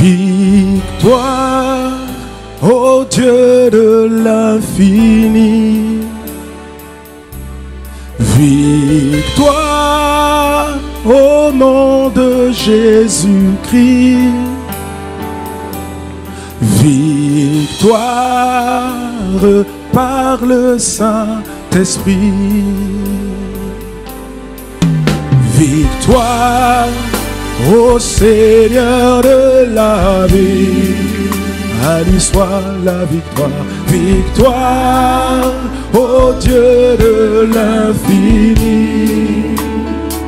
Victoire, ô Dieu de l'infini. Victoire au nom de Jésus-Christ. Victoire par le Saint-Esprit. Victoire au Seigneur de la vie. À lui soit la victoire. Victoire au Dieu de l'infini.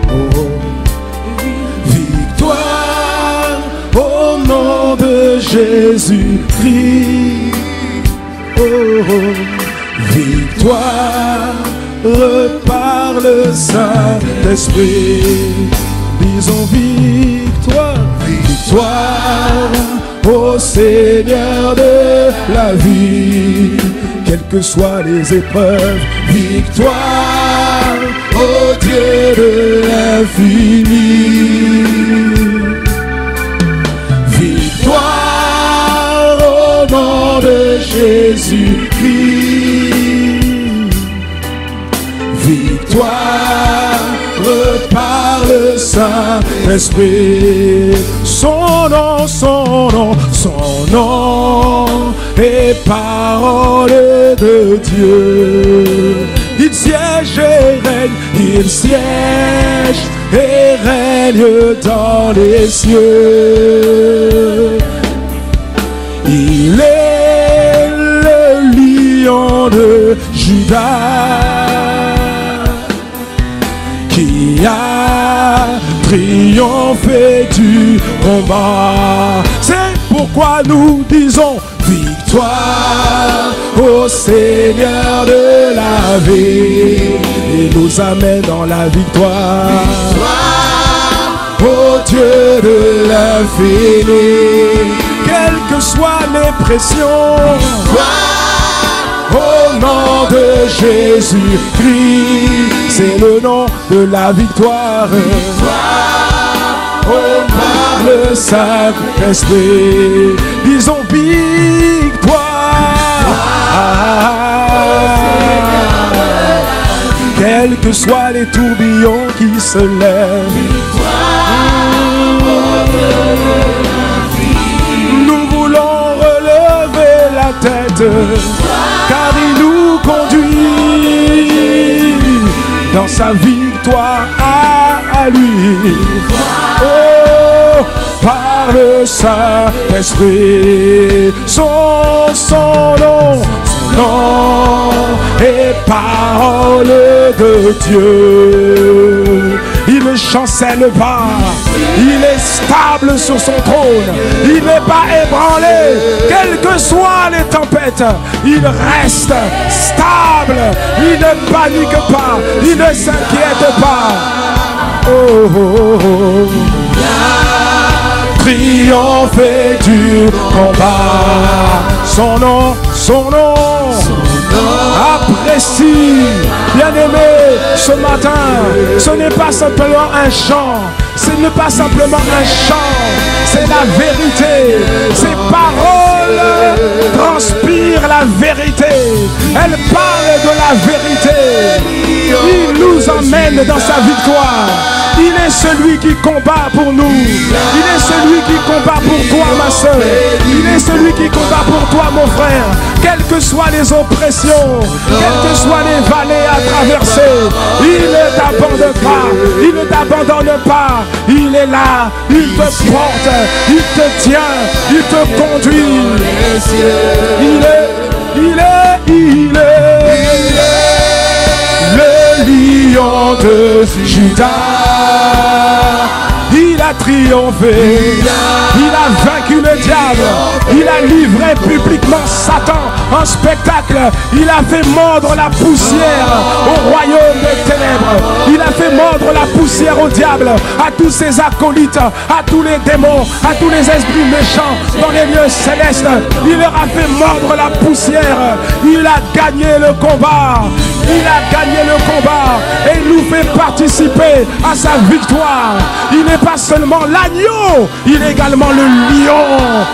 Oh. Victoire au nom de Jésus-Christ. Oh. Victoire par le Saint-Esprit. Disons victoire, victoire au Seigneur de la vie. Quelles que soient les épreuves, victoire au Dieu de l'infini. Victoire au nom de Jésus-Christ. Victoire par le Saint-Esprit. Son nom, son nom, son nom est parole de Dieu. Il siège et règne, il siège et règne dans les cieux. Il est le lion de Juda qui a triomphé du combat. C'est pourquoi nous disons victoire au Seigneur de la vie. Il nous amène dans la victoire. Victoire au Dieu de l'infini. Quelles que soient les pressions, au nom de Jésus-Christ, c'est le nom de la victoire. Oh, par le Saint-Esprit, disons victoire. Quels que soient les tourbillons qui se lèvent, nous voulons relever la tête, car il nous conduit dans sa victoire à lui. Oh, par le Saint-Esprit, son nom est parole de Dieu. Il ne chancelle pas, il est stable sur son trône, il n'est pas ébranlé, quelles que soient les tempêtes, il reste stable, il ne panique pas, il ne s'inquiète pas. Oh, oh, oh. Triompher du combat, son nom apprécie, bien-aimé, ce matin, ce n'est pas simplement un chant, ce n'est pas simplement un chant, c'est la vérité. Ces paroles transpirent la vérité, elles parlent de la vérité. Il nous emmène dans sa victoire. Il est celui qui combat pour nous. Il est celui qui combat pour toi, ma soeur. Il est celui qui combat pour toi, mon frère. Quelles que soient les oppressions, quelles que soient les vallées à traverser, il ne t'abandonne pas. Il ne t'abandonne pas. Il est là. Il te porte. Il te tient. Il te conduit. Il est le lion de Juda. Il a triomphé, il a vaincu le diable, il a livré publiquement Satan en spectacle, il a fait mordre la poussière au royaume des ténèbres, il a fait mordre la poussière au diable, à tous ses acolytes, à tous les démons, à tous les esprits méchants dans les lieux célestes, il leur a fait mordre la poussière, il a gagné le combat. Il a gagné le combat et il nous fait participer à sa victoire. Il n'est pas seulement l'agneau, il est également le lion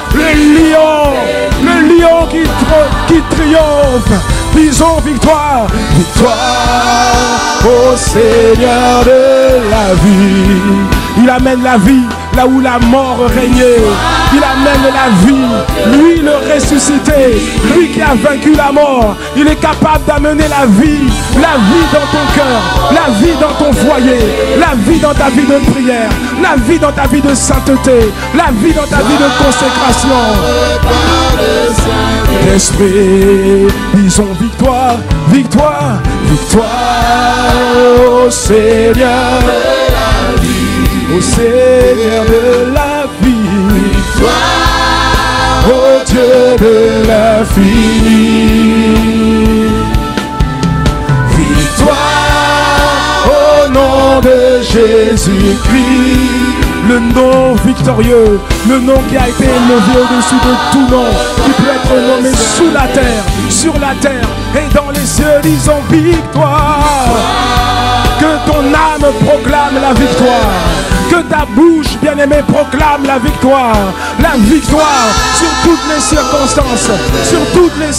qui triomphe. Disons victoire, victoire au Seigneur de la vie. Il amène la vie là où la mort régnait. Il amène la vie, lui le ressuscité, lui qui a vaincu la mort. Il est capable d'amener la vie dans ton cœur, la vie dans ton foyer, la vie dans ta vie de prière, la vie dans ta vie de sainteté, la vie dans ta vie de consécration. L'esprit, disons victoire, victoire, victoire au Seigneur de la vie, au Seigneur de la vie, victoire au Dieu de l'infini, victoire au nom de Jésus-Christ. Le nom victorieux, le nom qui a été élevé au-dessus de tout nom, qui peut être nommé sous la terre, sur la terre et dans les cieux, disons victoire. Que ton âme proclame la victoire. Que ta bouche, bien-aimée, proclame la victoire. La victoire sur toutes les circonstances, sur toutes les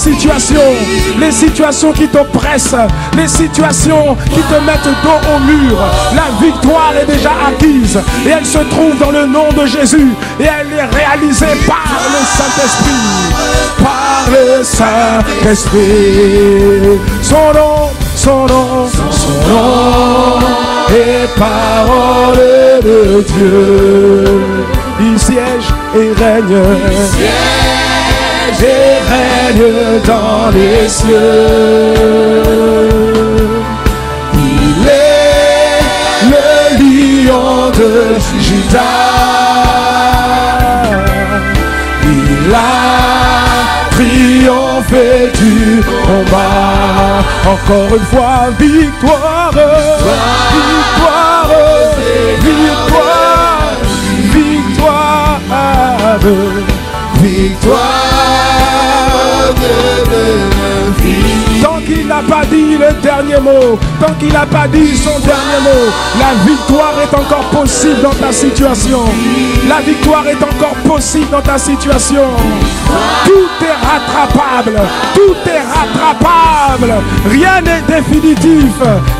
situations qui t'oppressent, les situations qui te mettent dos au mur. La victoire est déjà acquise et elle se trouve dans le nom de Jésus et elle est réalisée par le Saint-Esprit. Par le Saint-Esprit. Son nom et parole de Dieu. Il siège et règne, dans les cieux. Il est le lion de Judas. Il a triomphé du combat. Encore une fois, victoire, victoire, victoire, victoire, victoire de l'infini. Tant qu'il n'a pas dit le dernier mot, tant qu'il n'a pas dit son dernier mot, la victoire est encore possible dans ta situation. La victoire est encore possible dans ta situation. Tout est rattrapable. Tout est rattrapable. Rien n'est définitif.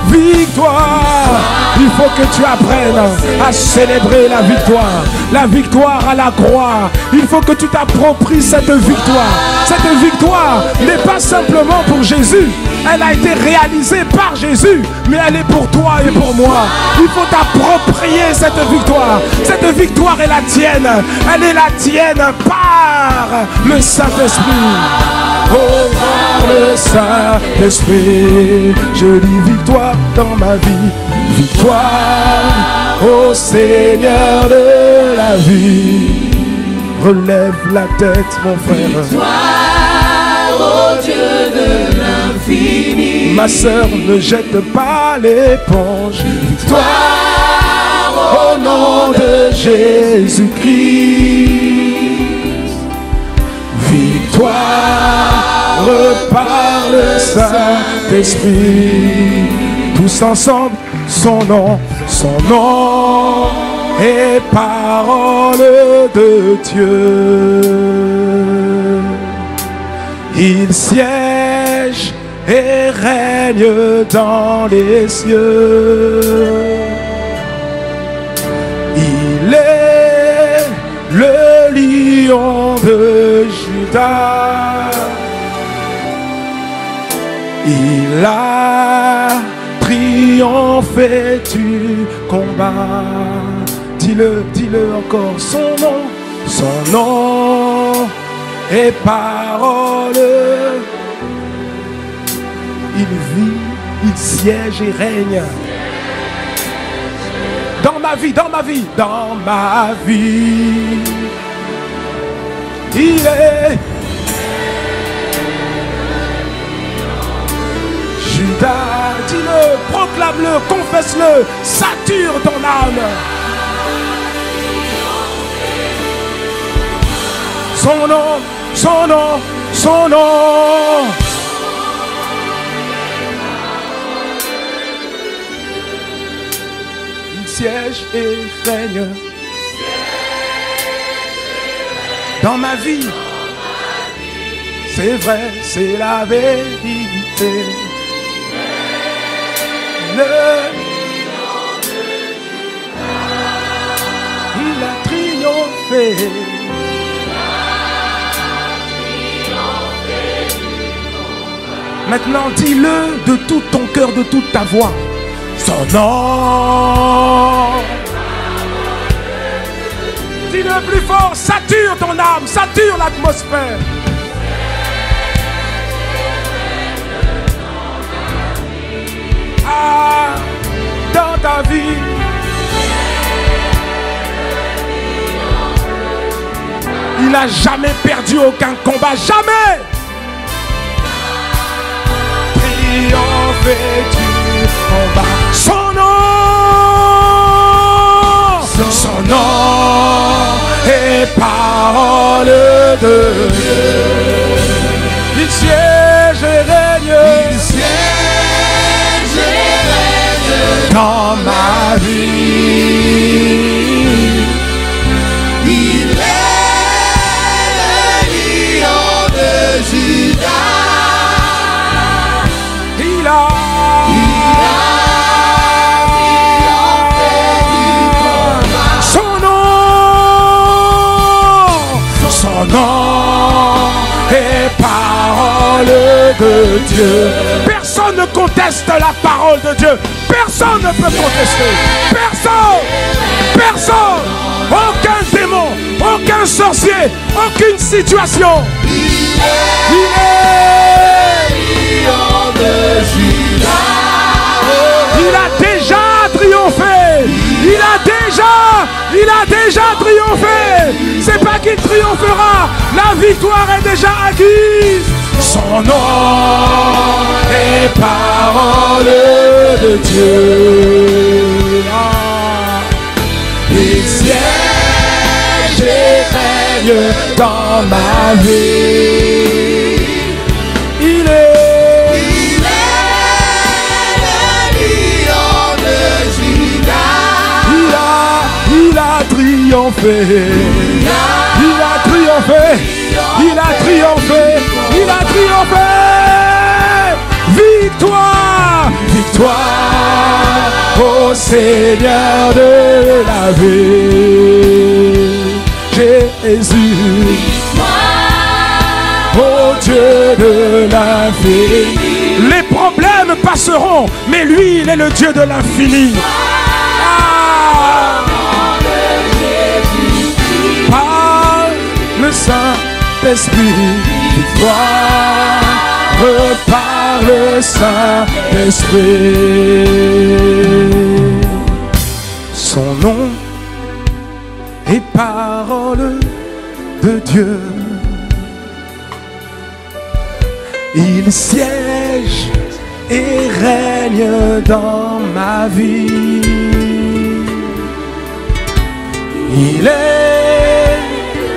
Victoire. Il faut que tu apprennes à célébrer la victoire. La victoire à la croix. Il faut que tu t'appropries cette victoire. Cette victoire n'est pas simplement pour Jésus. Elle a été réalisée par Jésus, mais elle est pour toi et pour moi. Il faut t'approprier cette victoire. Cette victoire est la tienne. Elle est la tienne par le Saint-Esprit. Oh, par le Saint-Esprit. Je dis victoire dans ma vie. Victoire au Seigneur de la vie. Relève la tête, mon frère. Victoire au Dieu de l'infini. Ma sœur, ne jette pas l'éponge. Victoire Au nom de Jésus-Christ. Victoire par le Saint-Esprit. Tous ensemble, son nom et parole de Dieu. Il siège et règne dans les cieux. Il est le lion de Judas. Il a triomphé du combat. Dis-le encore, son nom et parole. Il vit, il siège et règne. Dans ma vie, il est Judas. Dis-le, proclame-le, confesse-le, sature ton âme. Son nom siège et règne dans ma vie. C'est vrai, c'est la vérité. Il a triomphé. Maintenant, dis-le de tout ton cœur, de toute ta voix. Son nom. Dis-le plus fort, sature ton âme, sature l'atmosphère. Ah, dans ta vie. Il n'a jamais perdu aucun combat, jamais. Triomphe du combat. Son nom est parole de Dieu. Il siège et règne. Il siège et règne dans ma vie. Il est le lion de Judas. Il a son nom est parole de Dieu. Personne ne conteste la parole de Dieu. Personne ne peut contester. Personne. Personne. Aucun démon, aucun sorcier, aucune situation. Il est lion de Judas. Il a déjà triomphé. Il a déjà triomphé. C'est pas qu'il triomphera. La victoire est déjà acquise. Son nom est parole de Dieu. Il siège et règne dans ma vie. Il est le lion de Judas. Il a triomphé. Il a triomphé. Il a triomphé. Il a triomphé. Victoire. Victoire au Seigneur de la vie. Jésus. Au Dieu de l'infini. Les problèmes passeront, mais lui, il est le Dieu de l'infini. Par le Saint-Esprit, victoire par le Saint-Esprit. Son nom est parole de Dieu. Il siège et règne dans ma vie. Il est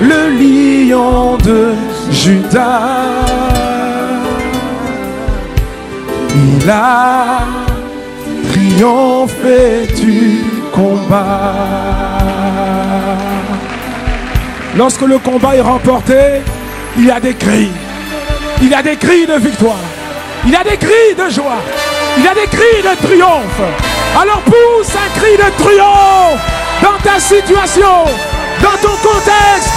le lion de Judas. Il a triomphé du combat. Lorsque le combat est remporté, il y a des cris. Il y a des cris de victoire. Il y a des cris de joie. Il y a des cris de triomphe. Alors pousse un cri de triomphe dans ta situation, dans ton contexte,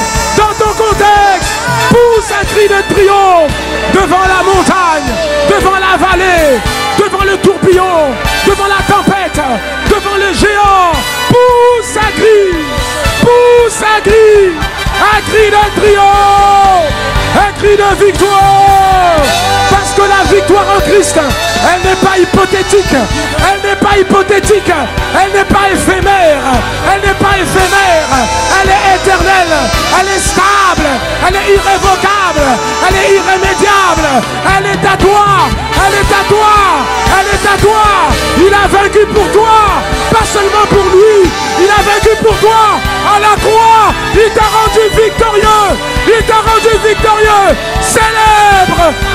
pousse un cri de triomphe devant la montagne, devant la vallée, devant le tourbillon, devant la tempête, devant le géant. Pousse un cri de triomphe, un cri de victoire. Parce que la victoire en Christ, elle n'est pas hypothétique, elle n'est pas éphémère, elle est éternelle, elle est stable, elle est irrévocable, elle est irrémédiable, elle est à toi. Il a vaincu pour toi, pas seulement pour lui, il a vaincu pour toi à la croix. Il t'a rendu victorieux,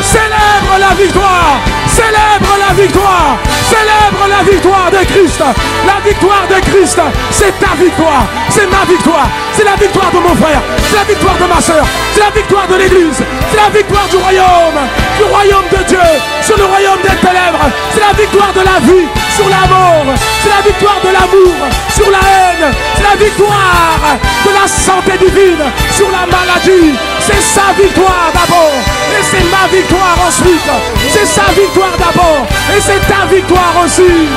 célèbre la victoire, Célèbre la victoire. Célèbre la victoire de Christ. La victoire de Christ, c'est ta victoire. C'est ma victoire. C'est la victoire de mon frère. C'est la victoire de ma soeur. C'est la victoire de l'église. C'est la victoire du royaume de Dieu sur le royaume des ténèbres. C'est la victoire de la vie sur la mort. C'est la victoire de l'amour sur la haine. C'est la victoire de la santé divine sur la maladie. C'est sa victoire d'abord et c'est ma victoire ensuite. C'est sa victoire d'abord et c'est ta victoire aussi.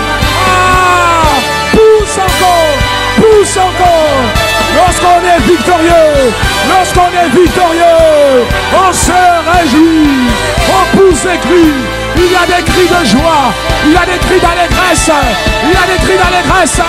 Ah, pousse encore, pousse encore. Lorsqu'on est victorieux, on se réjouit, on pousse des cris. Il y a des cris de joie, il y a des cris d'allégresse, il y a des cris d'allégresse.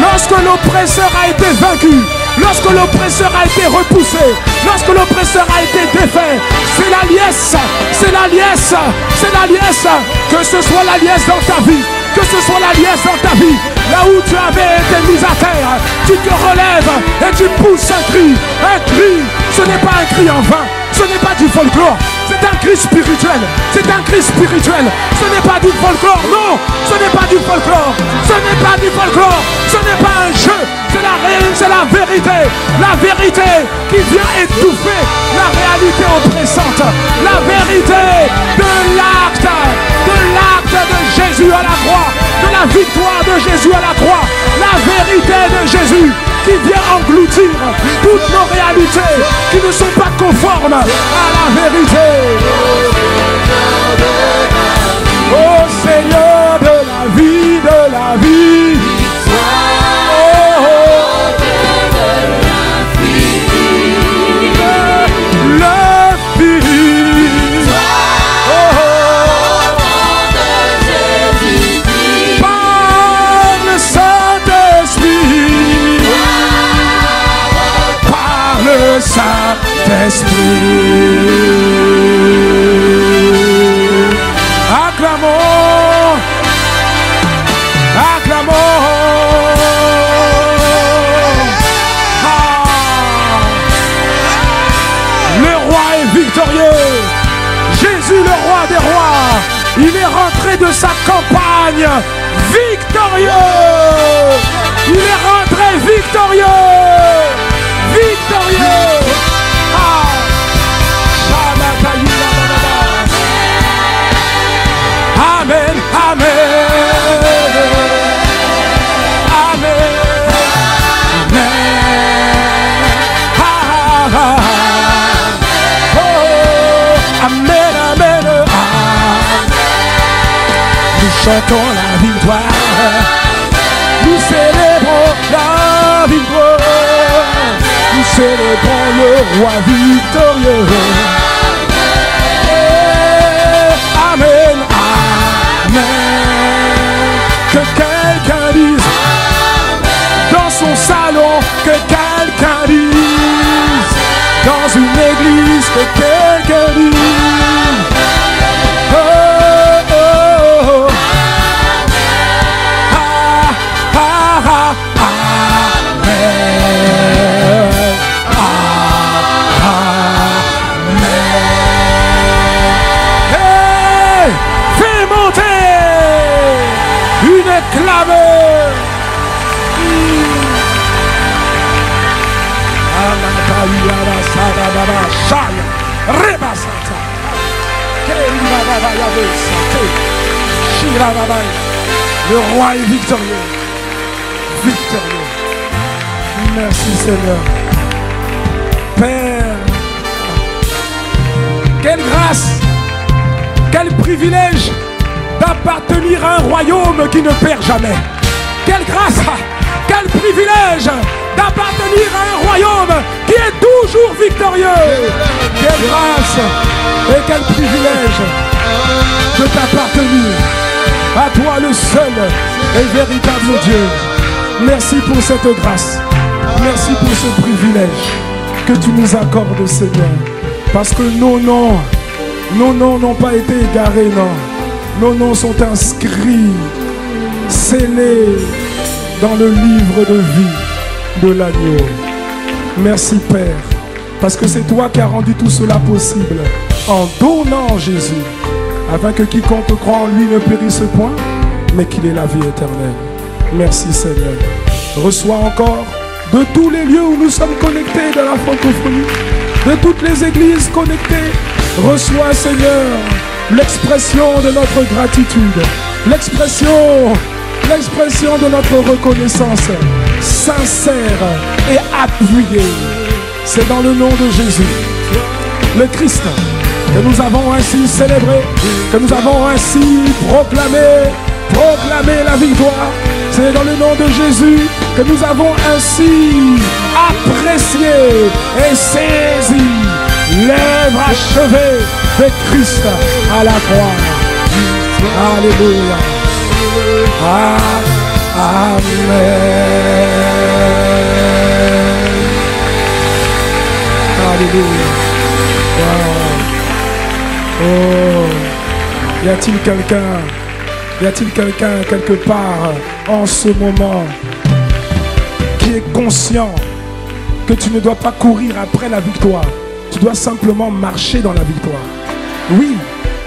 Lorsque l'oppresseur a été vaincu, lorsque l'oppresseur a été repoussé, lorsque l'oppresseur a été défait, c'est la liesse, c'est la liesse, c'est la liesse. Que ce soit la liesse dans ta vie, que ce soit la liesse dans ta vie, là où tu avais été mis à terre, tu te relèves et tu pousses un cri. Un cri, ce n'est pas un cri en vain, ce n'est pas du folklore, c'est un cri spirituel, c'est un cri spirituel. Ce n'est pas du folklore, non, ce n'est pas du folklore, ce n'est pas du folklore, ce n'est pas un jeu, c'est la réalité, c'est la vérité qui vient étouffer la réalité oppressante, la vérité de l'acte de Jésus à la croix, de la victoire de Jésus à la croix, la vérité de Jésus qui vient engloutir toutes nos réalités qui ne sont pas conformes à la vérité. Oh Seigneur de la vie, de la vie. Saint-Esprit, acclamons, acclamons. Le roi est victorieux. Jésus, le roi des rois, il est rentré de sa campagne victorieux. Il est rentré victorieux. Victorieux. Amen, amen, amen, amen, amen, nous chantons la victoire, nous célébrons la victoire, nous célébrons le roi victorieux. Amen, amen. Que quelqu'un dise dans son salon, que quelqu'un dise dans une église, que quelqu'un dise oh, oh, oh. Ah, ah, ah, amen. Clameur. Le roi est victorieux. Victorieux. Merci Seigneur. Père, quelle grâce, quel privilège d'appartenir à un royaume qui ne perd jamais. Quelle grâce, quel privilège d'appartenir à un royaume qui est toujours victorieux. Quelle grâce et quel privilège de t'appartenir à toi le seul et véritable Dieu. Merci pour cette grâce. Merci pour ce privilège que tu nous accordes, Seigneur. Parce que nos noms n'ont pas été égarés, non. Nos noms sont inscrits, scellés dans le livre de vie de l'agneau. Merci Père, parce que c'est toi qui as rendu tout cela possible en donnant Jésus afin que quiconque croit en lui ne périsse point, mais qu'il ait la vie éternelle. Merci Seigneur. Reçois encore de tous les lieux où nous sommes connectés dans la francophonie, de toutes les églises connectées. Reçois Seigneur l'expression de notre gratitude, l'expression de notre reconnaissance sincère et appuyée. C'est dans le nom de Jésus, le Christ, que nous avons ainsi célébré, que nous avons ainsi proclamé la victoire. C'est dans le nom de Jésus que nous avons ainsi apprécié et saisi l'œuvre achevée de Christ à la croix. Alléluia. Amen. Alléluia. Wow. Oh, y a-t-il quelqu'un quelque part en ce moment qui est conscient que tu ne dois pas courir après la victoire, tu dois simplement marcher dans la victoire? Oui,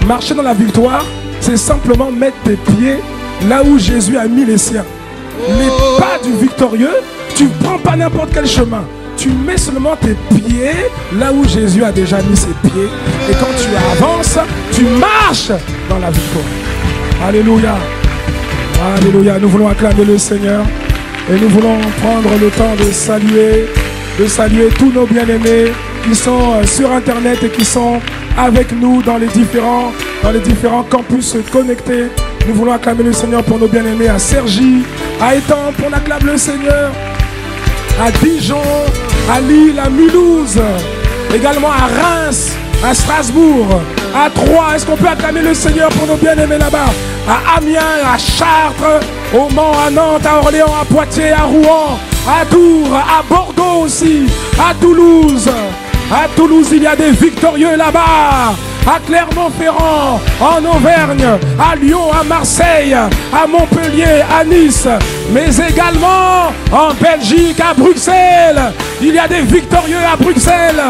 marcher dans la victoire, c'est simplement mettre tes pieds là où Jésus a mis les siens. Les pas du victorieux, tu ne prends pas n'importe quel chemin. Tu mets seulement tes pieds là où Jésus a déjà mis ses pieds. Et quand tu avances, tu marches dans la victoire. Alléluia. Alléluia. Nous voulons acclamer le Seigneur. Et nous voulons prendre le temps de saluer tous nos bien-aimés qui sont sur Internet et qui sont avec nous dans les différents campus connectés. Nous voulons acclamer le Seigneur pour nos bien-aimés à Cergy, à Étampes, on acclame le Seigneur, à Dijon, à Lille, à Mulhouse, également à Reims, à Strasbourg, à Troyes. Est-ce qu'on peut acclamer le Seigneur pour nos bien-aimés là-bas? À Amiens, à Chartres, au Mans, à Nantes, à Orléans, à Poitiers, à Rouen, à Tours, à Bordeaux aussi, à Toulouse. À Toulouse, il y a des victorieux là-bas. À Clermont-Ferrand, en Auvergne, à Lyon, à Marseille, à Montpellier, à Nice, mais également en Belgique, à Bruxelles. Il y a des victorieux à Bruxelles.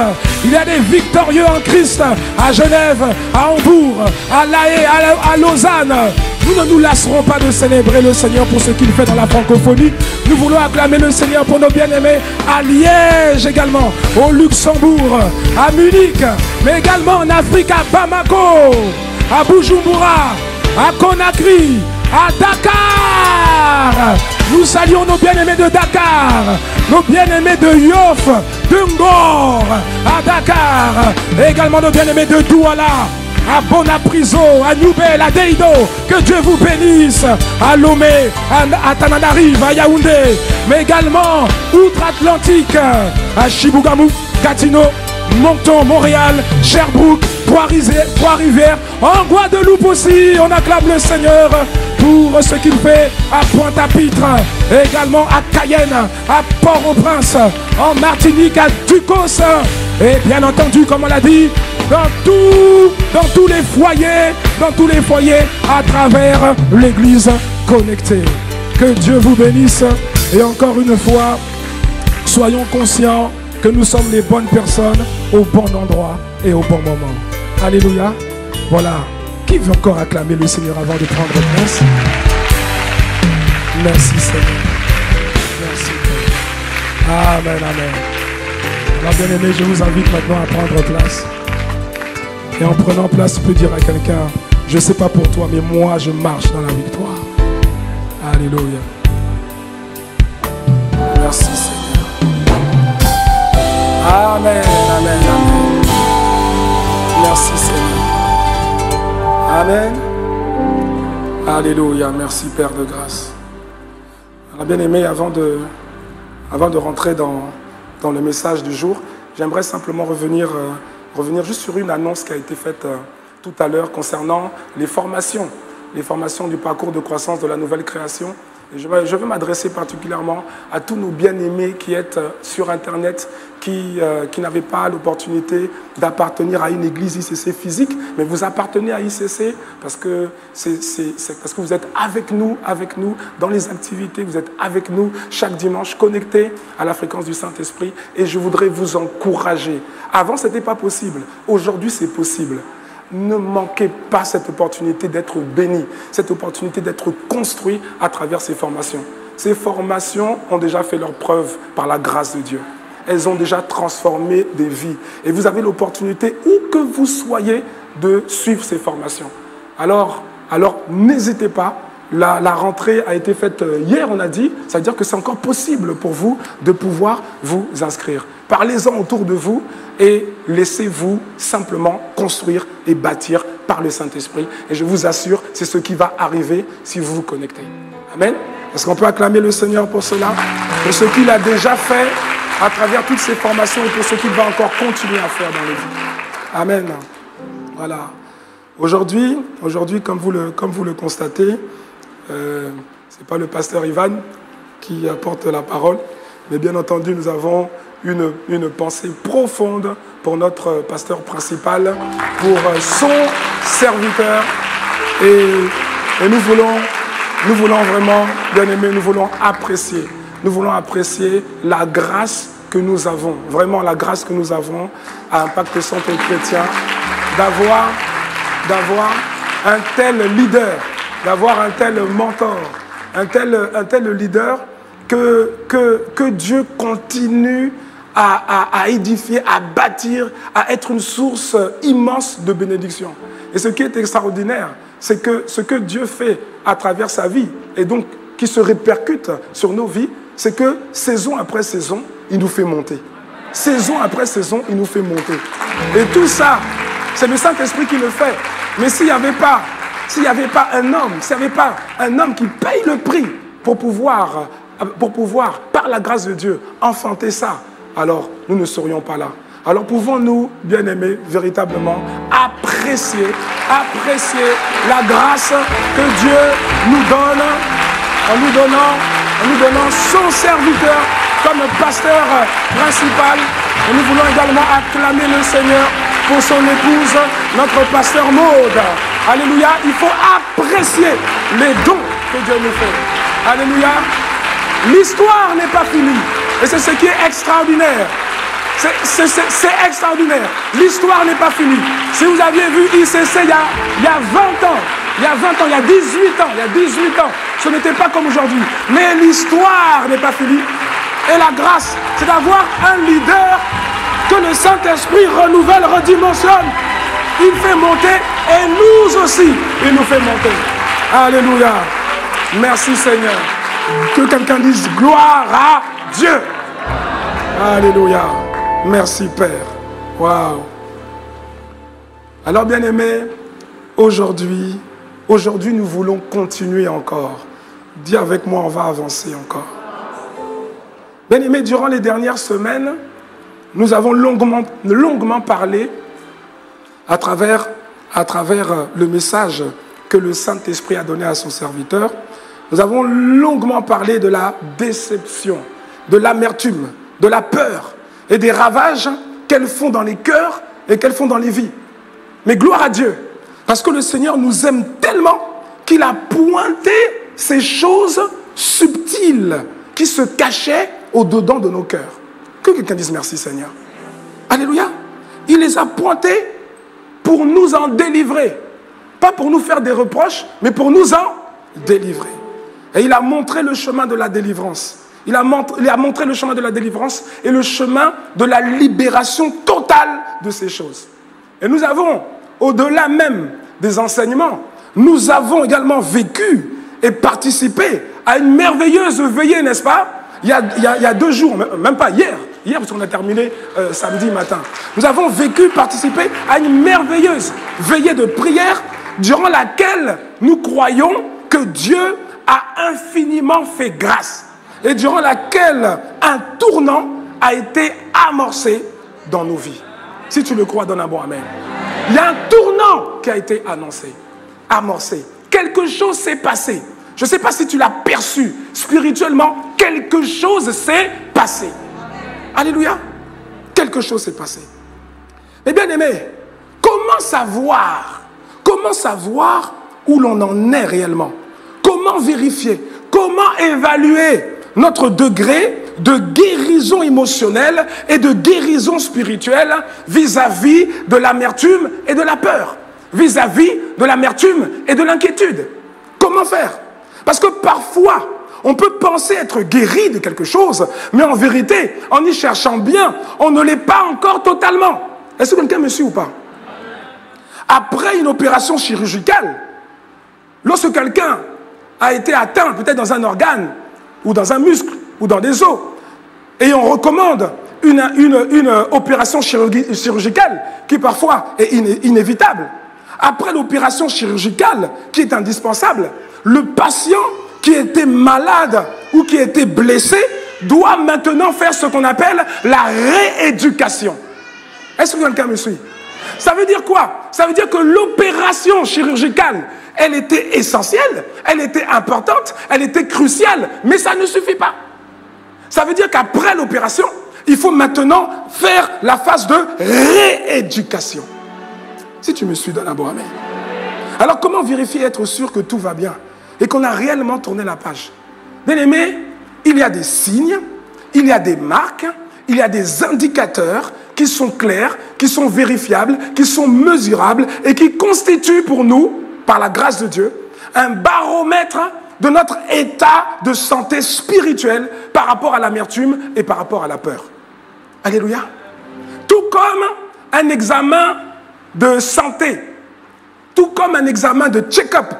Il y a des victorieux en Christ à Genève, à Hambourg, à La Haye, à Lausanne. Nous ne nous lasserons pas de célébrer le Seigneur pour ce qu'il fait dans la francophonie. Nous voulons acclamer le Seigneur pour nos bien-aimés à Liège également, au Luxembourg, à Munich, mais également en Afrique, à Bamako, à Bujumbura, à Conakry, à Dakar. Nous saluons nos bien-aimés de Dakar, nos bien-aimés de Yoff, de Ngor, à Dakar, et également nos bien-aimés de Douala, à Bonapriso, à Noubel, à Deido. Que Dieu vous bénisse. À Lomé, à Tananarive, à Yaoundé, mais également outre-Atlantique, à Chibougamau, Gatineau, Moncton, Montréal, Sherbrooke, Trois-Rivières, en Guadeloupe aussi. On acclame le Seigneur pour ce qu'il fait à Pointe-à-Pitre, également à Cayenne, à Port-au-Prince, en Martinique, à Ducos, et bien entendu, comme on l'a dit, dans tous les foyers à travers l'église connectée. Que Dieu vous bénisse. Et encore une fois, soyons conscients que nous sommes les bonnes personnes au bon endroit et au bon moment. Alléluia. Voilà. Qui veut encore acclamer le Seigneur avant de prendre place? Merci Seigneur. Merci Père. Amen, amen. Alors bien aimé, je vous invite maintenant à prendre place. Et en prenant place, tu peux dire à quelqu'un, je ne sais pas pour toi, mais moi je marche dans la victoire. Alléluia. Merci Seigneur. Amen, amen, amen. Merci Seigneur. Amen. Alléluia. Merci Père de grâce. Alors bien aimé, avant de rentrer dans le message du jour, j'aimerais simplement revenir juste sur une annonce qui a été faite tout à l'heure concernant les formations du parcours de croissance de la nouvelle création. Et je veux m'adresser particulièrement à tous nos bien-aimés qui êtes sur Internet, qui n'avaient pas l'opportunité d'appartenir à une église ICC physique, mais vous appartenez à ICC parce que vous êtes avec nous dans les activités, vous êtes avec nous chaque dimanche connectés à la fréquence du Saint-Esprit, et je voudrais vous encourager. Avant, ce n'était pas possible. Aujourd'hui, c'est possible. ne manquez pas cette opportunité d'être béni, cette opportunité d'être construit à travers ces formations. Ces formations ont déjà fait leur preuve par la grâce de Dieu. Elles ont déjà transformé des vies. Et vous avez l'opportunité, où que vous soyez, de suivre ces formations. Alors n'hésitez pas. La rentrée a été faite hier, on a dit. Ça veut dire que c'est encore possible pour vous de pouvoir vous inscrire. Parlez-en autour de vous et laissez-vous simplement construire et bâtir par le Saint-Esprit. Et je vous assure, c'est ce qui va arriver si vous vous connectez. Amen. Est-ce qu'on peut acclamer le Seigneur pour cela? Pour ce qu'il a déjà fait à travers toutes ces formations et pour ce qu'il va encore continuer à faire dans les vies. Amen. Voilà. Aujourd'hui, comme vous le constatez, ce n'est pas le pasteur Ivan qui apporte la parole, mais bien entendu, nous avons une pensée profonde pour notre pasteur principal, pour son serviteur. Et nous voulons vraiment, bien aimé, nous voulons apprécier la grâce que nous avons, vraiment la grâce que nous avons à Impact Centre Chrétien, d'avoir un tel leader, d'avoir un tel mentor, un tel leader que Dieu continue à édifier, à bâtir, à être une source immense de bénédiction. Et ce qui est extraordinaire, c'est que ce que Dieu fait à travers sa vie, et donc qui se répercute sur nos vies, c'est que saison après saison, il nous fait monter. Saison après saison, il nous fait monter. Et tout ça, c'est le Saint-Esprit qui le fait. Mais s'il n'y avait pas un homme qui paye le prix pour pouvoir, par la grâce de Dieu, enfanter ça, alors nous ne serions pas là. Alors pouvons-nous, bien-aimés, véritablement apprécier la grâce que Dieu nous donne en nous donnant son serviteur comme pasteur principal. Et nous voulons également acclamer le Seigneur pour son épouse, notre pasteur Maud. Alléluia, il faut apprécier les dons que Dieu nous fait. Alléluia. L'histoire n'est pas finie. Et c'est ce qui est extraordinaire. C'est extraordinaire. L'histoire n'est pas finie. Si vous aviez vu ICC il y a 20 ans, il y a 18 ans, ce n'était pas comme aujourd'hui. Mais l'histoire n'est pas finie. Et la grâce, c'est d'avoir un leader que le Saint-Esprit renouvelle, redimensionne. Il fait monter et nous aussi, il nous fait monter. Alléluia. Merci Seigneur. Que quelqu'un dise gloire à Dieu. Alléluia. Merci Père. Waouh. Alors bien-aimés, aujourd'hui, nous voulons continuer encore. Dis avec moi, on va avancer encore. Bien-aimés, durant les dernières semaines, nous avons longuement parlé à travers le message que le Saint-Esprit a donné à son serviteur. Nous avons longuement parlé de la déception, de l'amertume, de la peur et des ravages qu'elles font dans les cœurs et qu'elles font dans les vies. Mais gloire à Dieu, parce que le Seigneur nous aime tellement qu'il a pointé ces choses subtiles qui se cachaient au-dedans de nos cœurs. Que quelqu'un dise merci Seigneur. Alléluia. Il les a pointées pour nous en délivrer. Pas pour nous faire des reproches, mais pour nous en délivrer. Et il a montré le chemin de la délivrance. Il a montré le chemin de la délivrance et le chemin de la libération totale de ces choses. Et nous avons, au-delà même des enseignements, nous avons également vécu et participé à une merveilleuse veillée, n'est-ce pas? Il y a 2 jours, même pas hier parce qu'on a terminé samedi matin. Nous avons participé à une merveilleuse veillée de prière durant laquelle nous croyons que Dieu a infiniment fait grâce et durant laquelle un tournant a été amorcé dans nos vies. Si tu le crois, donne un bon amen. Il y a un tournant qui a été amorcé. Quelque chose s'est passé. Je ne sais pas si tu l'as perçu spirituellement, quelque chose s'est passé. Alléluia. Quelque chose s'est passé. Mais bien aimé, comment savoir où l'on en est réellement? Comment vérifier? Comment évaluer notre degré de guérison émotionnelle et de guérison spirituelle vis-à-vis de l'amertume et de la peur? vis-à-vis de l'amertume et de l'inquiétude. Comment faire? Parce que parfois, on peut penser être guéri de quelque chose, mais en vérité, en y cherchant bien, on ne l'est pas encore totalement. Est-ce que quelqu'un me suit ou pas? Après une opération chirurgicale, lorsque quelqu'un a été atteint peut-être dans un organe, ou dans un muscle, ou dans des os, et on recommande une opération chirurgicale qui parfois est inévitable. Après l'opération chirurgicale qui est indispensable, le patient qui était malade ou qui était blessé doit maintenant faire ce qu'on appelle la rééducation. Est-ce que quelqu'un me suit? Ça veut dire quoi? Ça veut dire que l'opération chirurgicale, elle était essentielle, elle était importante, elle était cruciale, mais ça ne suffit pas. Ça veut dire qu'après l'opération, il faut maintenant faire la phase de rééducation. Si tu me suis, donne un bon amen. Alors comment vérifier, être sûr que tout va bien et qu'on a réellement tourné la page? Bien aimé, il y a des signes, il y a des marques, il y a des indicateurs qui sont clairs, qui sont vérifiables, qui sont mesurables et qui constituent pour nous, par la grâce de Dieu, un baromètre de notre état de santé spirituelle par rapport à l'amertume et par rapport à la peur. Alléluia. Tout comme un examen de santé, tout comme un examen de check-up,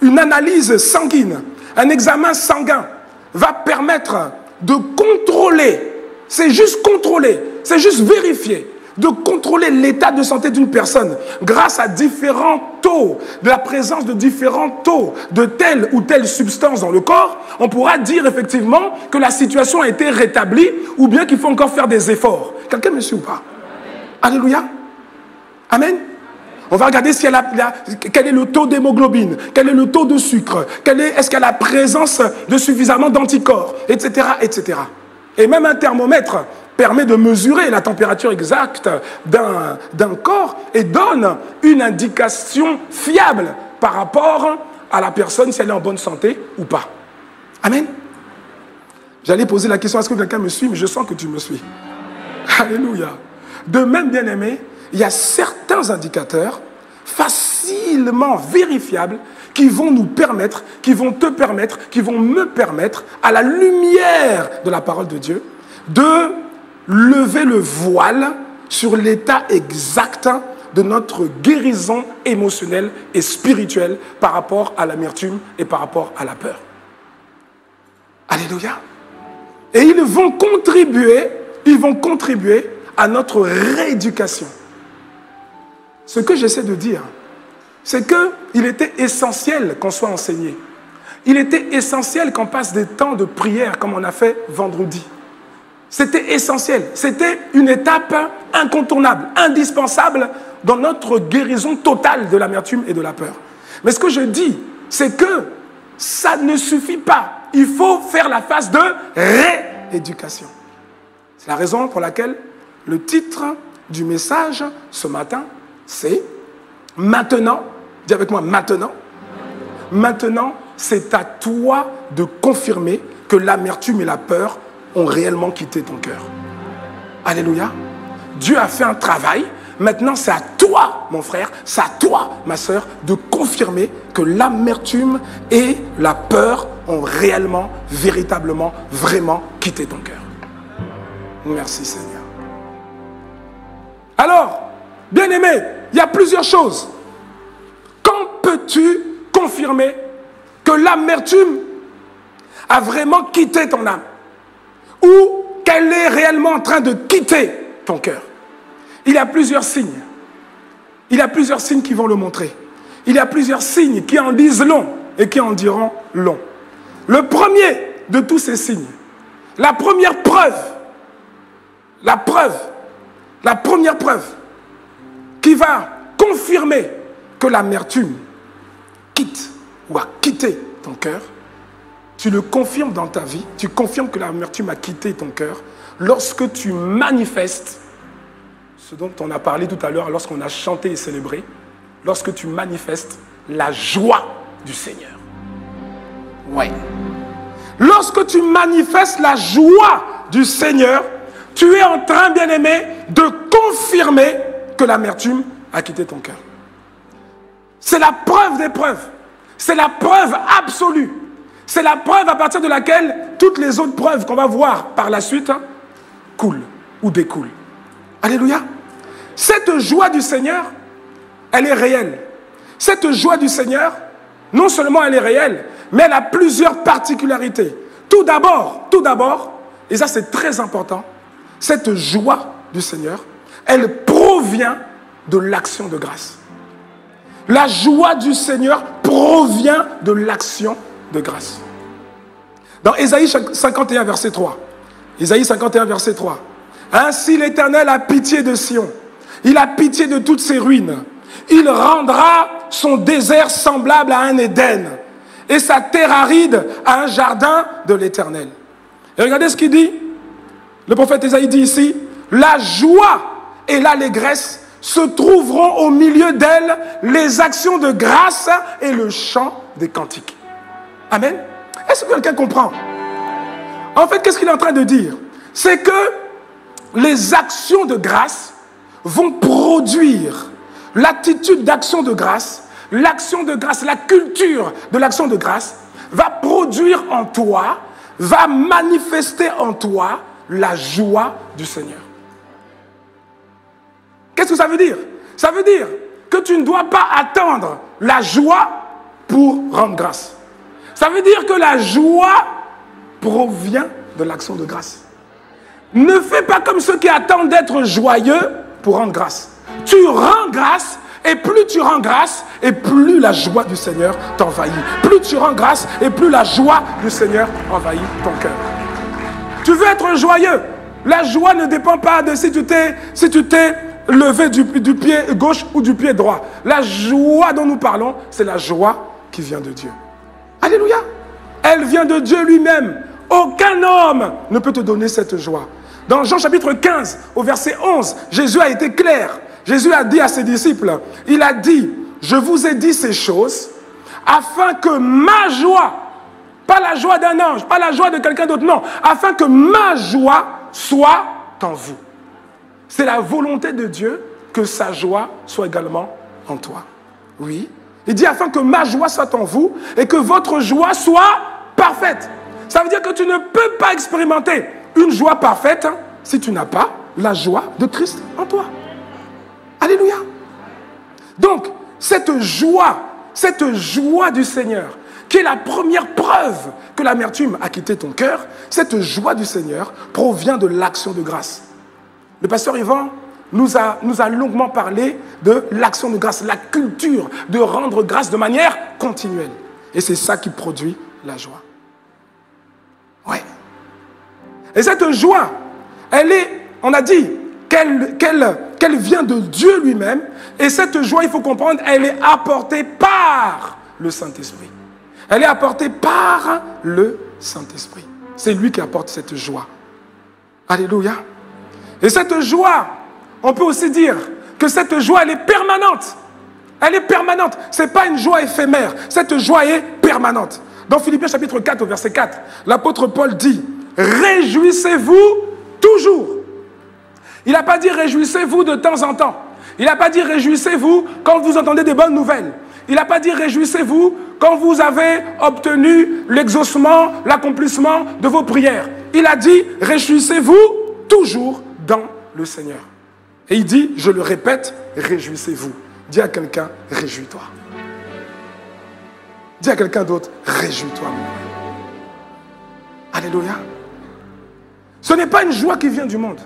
une analyse sanguine, un examen sanguin va permettre de contrôler, c'est juste contrôler, c'est juste vérifier, de contrôler l'état de santé d'une personne grâce à différents taux, de la présence de différents taux de telle ou telle substance dans le corps. On pourra dire effectivement que la situation a été rétablie ou bien qu'il faut encore faire des efforts. Quelqu'un me suit ou pas? Alléluia. Amen. On va regarder si quel est le taux d'hémoglobine, quel est le taux de sucre, est-ce qu'elle a la présence de suffisamment d'anticorps, etc., etc. Et même un thermomètre permet de mesurer la température exacte d'un corps et donne une indication fiable par rapport à la personne, si elle est en bonne santé ou pas. Amen. J'allais poser la question, est-ce que quelqu'un me suit? Mais je sens que tu me suis. Alléluia. De même, bien aimé, il y a certains indicateurs facilement vérifiables qui vont nous permettre, qui vont te permettre, qui vont me permettre, à la lumière de la parole de Dieu, de lever le voile sur l'état exact de notre guérison émotionnelle et spirituelle par rapport à l'amertume et par rapport à la peur. Alléluia. Et ils vont contribuer à notre rééducation. Ce que j'essaie de dire, c'est qu'il était essentiel qu'on soit enseigné. Il était essentiel qu'on passe des temps de prière comme on a fait vendredi. C'était essentiel. C'était une étape incontournable, indispensable dans notre guérison totale de l'amertume et de la peur. Mais ce que je dis, c'est que ça ne suffit pas. Il faut faire la phase de rééducation. C'est la raison pour laquelle le titre du message ce matin, c'est « Maintenant », dis avec moi « Maintenant ». Maintenant, c'est à toi de confirmer que l'amertume et la peur ont réellement quitté ton cœur. Alléluia. Dieu a fait un travail. Maintenant, c'est à toi, mon frère, c'est à toi, ma sœur, de confirmer que l'amertume et la peur ont réellement, véritablement, vraiment quitté ton cœur. Merci, Seigneur. Alors, bien-aimé, il y a plusieurs choses. Quand peux-tu confirmer que l'amertume a vraiment quitté ton âme? Ou qu'elle est réellement en train de quitter ton cœur? Il y a plusieurs signes. Il y a plusieurs signes qui vont le montrer. Il y a plusieurs signes qui en disent long et qui en diront long. Le premier de tous ces signes, la première preuve qui va confirmer que l'amertume quitte ou a quitté ton cœur, tu le confirmes dans ta vie, tu confirmes que l'amertume a quitté ton cœur lorsque tu manifestes ce dont on a parlé tout à l'heure lorsqu'on a chanté et célébré, lorsque tu manifestes la joie du Seigneur. Ouais. Lorsque tu manifestes la joie du Seigneur, tu es en train, bien-aimé, de confirmer que l'amertume a quitté ton cœur. C'est la preuve des preuves. C'est la preuve absolue. C'est la preuve à partir de laquelle toutes les autres preuves qu'on va voir par la suite coulent ou découlent. Alléluia. Cette joie du Seigneur, elle est réelle. Cette joie du Seigneur, non seulement elle est réelle, mais elle a plusieurs particularités. Tout d'abord, et ça c'est très important, cette joie du Seigneur, elle provient de l'action de grâce. La joie du Seigneur provient de l'action de grâce. Dans Ésaïe 51, verset 3. Ésaïe 51, verset 3. Ainsi l'Éternel a pitié de Sion. Il a pitié de toutes ses ruines. Il rendra son désert semblable à un Éden et sa terre aride à un jardin de l'Éternel. Et regardez ce qu'il dit. Le prophète Ésaïe dit ici, la joie et l'allégresse se trouveront au milieu d'elle les actions de grâce et le chant des cantiques. Amen. Est-ce que quelqu'un comprend? En fait, qu'est-ce qu'il est en train de dire? C'est que les actions de grâce vont produire l'attitude d'action de grâce, l'action de grâce, la culture de l'action de grâce va produire en toi, va manifester en toi la joie du Seigneur. Qu'est-ce que ça veut dire? Ça veut dire que tu ne dois pas attendre la joie pour rendre grâce. Ça veut dire que la joie provient de l'action de grâce. Ne fais pas comme ceux qui attendent d'être joyeux pour rendre grâce. Tu rends grâce, et plus tu rends grâce, et plus la joie du Seigneur t'envahit. Plus tu rends grâce, et plus la joie du Seigneur envahit ton cœur. Tu veux être joyeux. La joie ne dépend pas de si tu t'es levé du pied gauche ou du pied droit. La joie dont nous parlons, c'est la joie qui vient de Dieu. Alléluia. Elle vient de Dieu lui-même. Aucun homme ne peut te donner cette joie. Dans Jean chapitre 15, au verset 11, Jésus a été clair. Jésus a dit à ses disciples, il a dit, je vous ai dit ces choses afin que ma joie, pas la joie d'un ange, pas la joie de quelqu'un d'autre, non, afin que ma joie soit en vous. C'est la volonté de Dieu que sa joie soit également en toi. Oui. Il dit afin que ma joie soit en vous et que votre joie soit parfaite. Ça veut dire que tu ne peux pas expérimenter une joie parfaite si tu n'as pas la joie de Christ en toi. Alléluia. Donc, cette joie du Seigneur, qui est la première preuve que l'amertume a quitté ton cœur, cette joie du Seigneur provient de l'action de grâce. Le pasteur Yvan nous a longuement parlé de l'action de grâce, la culture de rendre grâce de manière continuelle. Et c'est ça qui produit la joie. Ouais. Et cette joie, elle est, on a dit, qu'elle vient de Dieu lui-même. Et cette joie, il faut comprendre, elle est apportée par le Saint-Esprit. Elle est apportée par le Saint-Esprit. C'est lui qui apporte cette joie. Alléluia. Et cette joie, on peut aussi dire que cette joie, elle est permanente. Elle est permanente. Ce n'est pas une joie éphémère. Cette joie est permanente. Dans Philippiens chapitre 4, au verset 4, l'apôtre Paul dit « Réjouissez-vous toujours ». Il n'a pas dit « Réjouissez-vous de temps en temps ». Il n'a pas dit « Réjouissez-vous quand vous entendez des bonnes nouvelles ». Il n'a pas dit « Réjouissez-vous quand vous avez obtenu l'exaucement, l'accomplissement de vos prières ». Il a dit « Réjouissez-vous toujours dans le Seigneur ». Et il dit, je le répète, réjouissez-vous. Dis à quelqu'un, réjouis-toi. Dis à quelqu'un d'autre, réjouis-toi. Alléluia. Ce n'est pas une joie qui vient du monde.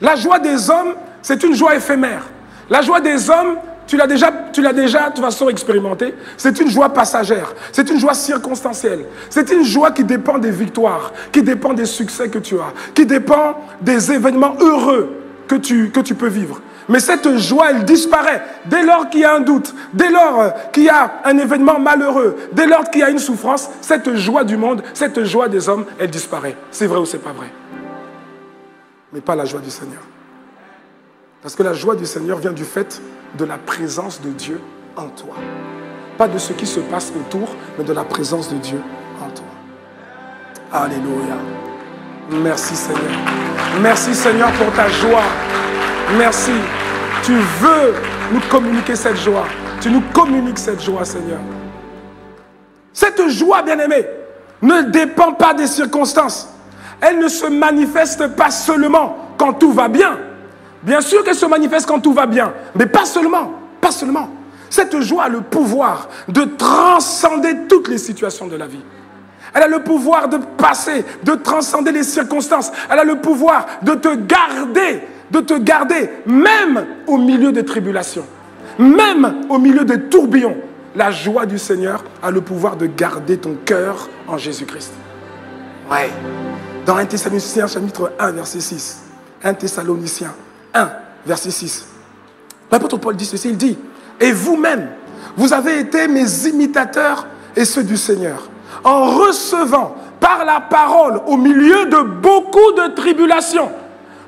La joie des hommes, c'est une joie éphémère. La joie des hommes, tu l'as déjà de toute façon expérimenté, c'est une joie passagère, c'est une joie circonstancielle, c'est une joie qui dépend des victoires, qui dépend des succès que tu as, qui dépend des événements heureux que tu peux vivre. Mais cette joie, elle disparaît dès lors qu'il y a un doute, dès lors qu'il y a un événement malheureux, dès lors qu'il y a une souffrance, cette joie du monde, cette joie des hommes, elle disparaît. C'est vrai ou c'est pas vrai? Mais pas la joie du Seigneur. Parce que la joie du Seigneur vient du fait de la présence de Dieu en toi. Pas de ce qui se passe autour, mais de la présence de Dieu en toi. Alléluia. Merci Seigneur. Merci Seigneur pour ta joie. Merci. Tu veux nous communiquer cette joie. Tu nous communiques cette joie, Seigneur. Cette joie, bien-aimée, ne dépend pas des circonstances. Elle ne se manifeste pas seulement quand tout va bien. Bien sûr qu'elle se manifeste quand tout va bien, mais pas seulement, pas seulement. Cette joie a le pouvoir de transcender toutes les situations de la vie. Elle a le pouvoir de passer, de transcender les circonstances. Elle a le pouvoir de te garder, même au milieu des tribulations, même au milieu des tourbillons. La joie du Seigneur a le pouvoir de garder ton cœur en Jésus-Christ. Ouais. Dans 1 Thessaloniciens chapitre 1, verset 6. 1 Thessaloniciens 1, verset 6. L'apôtre Paul dit ceci, il dit, « Et vous-même, vous avez été mes imitateurs et ceux du Seigneur, en recevant par la parole au milieu de beaucoup de tribulations. »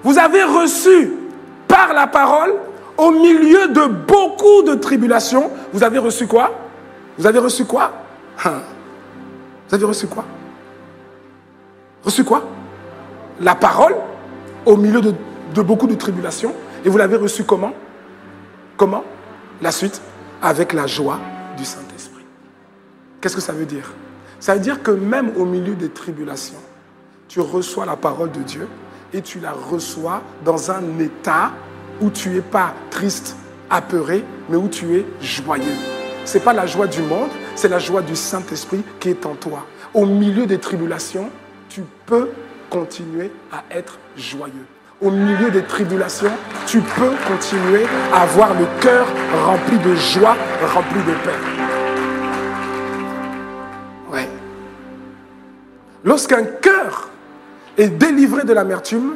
Vous avez reçu par la parole au milieu de beaucoup de tribulations. Vous avez reçu quoi? Vous avez reçu quoi? Vous avez reçu quoi? Reçu quoi? La parole au milieu de beaucoup de tribulations. Et vous l'avez reçu comment? Comment? La suite, avec la joie du Saint-Esprit. Qu'est-ce que ça veut dire? Ça veut dire que même au milieu des tribulations, tu reçois la parole de Dieu et tu la reçois dans un état où tu n'es pas triste, apeuré, mais où tu es joyeux. Ce n'est pas la joie du monde, c'est la joie du Saint-Esprit qui est en toi. Au milieu des tribulations, tu peux continuer à être joyeux. Au milieu des tribulations, tu peux continuer à avoir le cœur rempli de joie, rempli de paix. Ouais. Lorsqu'un cœur est délivré de l'amertume,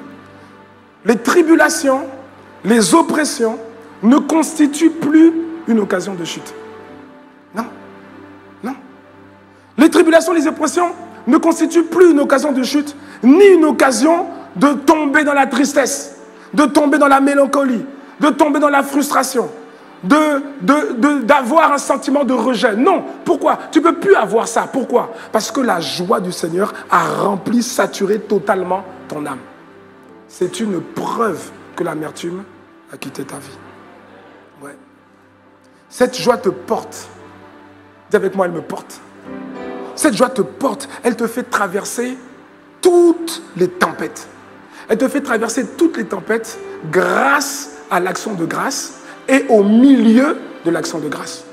les tribulations, les oppressions ne constituent plus une occasion de chute. Non. Non. Les tribulations, les oppressions ne constituent plus une occasion de chute, ni une occasion de tomber dans la tristesse, de tomber dans la mélancolie, de tomber dans la frustration, d'avoir un sentiment de rejet. Non. Pourquoi? Tu ne peux plus avoir ça. Pourquoi? Parce que la joie du Seigneur a rempli, saturé totalement ton âme. C'est une preuve que l'amertume a quitté ta vie. Ouais. Cette joie te porte. Dis avec moi, elle me porte. Cette joie te porte. Elle te fait traverser toutes les tempêtes. Elle te fait traverser toutes les tempêtes grâce à l'action de grâce et au milieu de l'action de grâce.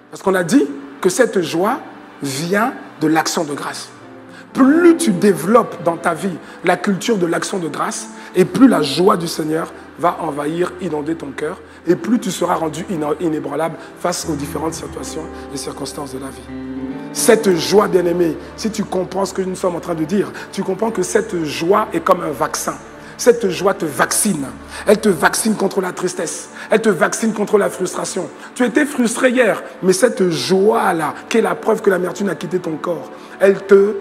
Parce qu'on a dit que cette joie vient de l'action de grâce. Plus tu développes dans ta vie la culture de l'action de grâce, et plus la joie du Seigneur va envahir, inonder ton cœur, et plus tu seras rendu inébranlable face aux différentes situations et circonstances de la vie. Cette joie, bien-aimée, si tu comprends ce que nous sommes en train de dire, tu comprends que cette joie est comme un vaccin. Cette joie te vaccine. Elle te vaccine contre la tristesse. Elle te vaccine contre la frustration. Tu étais frustré hier, mais cette joie-là, qui est la preuve que l'amertume a quitté ton corps,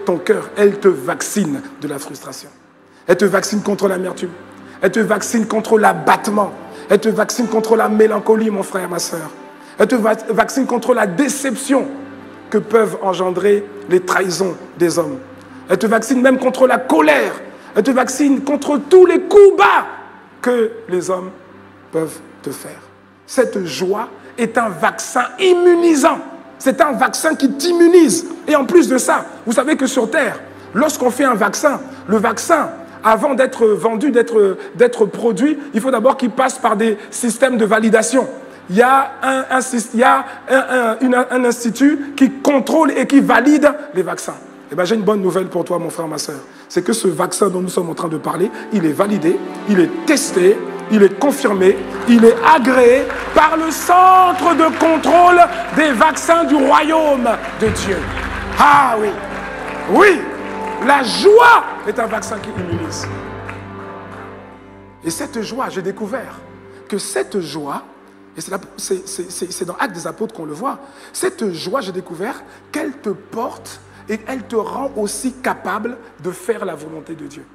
ton cœur, elle te vaccine de la frustration. Elle te vaccine contre l'amertume. Elle te vaccine contre l'abattement. Elle te vaccine contre la mélancolie, mon frère, ma soeur. Elle te vaccine contre la déception que peuvent engendrer les trahisons des hommes. Elle te vaccine même contre la colère. Elle te vaccine contre tous les coups bas que les hommes peuvent te faire. Cette joie est un vaccin immunisant. C'est un vaccin qui t'immunise. Et en plus de ça, vous savez que sur Terre, lorsqu'on fait un vaccin, le vaccin, avant d'être vendu, d'être produit, il faut d'abord qu'il passe par des systèmes de validation. Il y a un institut qui contrôle et qui valide les vaccins. Eh bien, j'ai une bonne nouvelle pour toi, mon frère, ma soeur. C'est que ce vaccin dont nous sommes en train de parler, il est validé, il est testé, il est confirmé, il est agréé par le centre de contrôle des vaccins du royaume de Dieu. Ah oui, oui, la joie est un vaccin qui immunise. Et cette joie, j'ai découvert que cette joie, et c'est dans Actes des Apôtres qu'on le voit, cette joie, j'ai découvert qu'elle te porte et elle te rend aussi capable de faire la volonté de Dieu.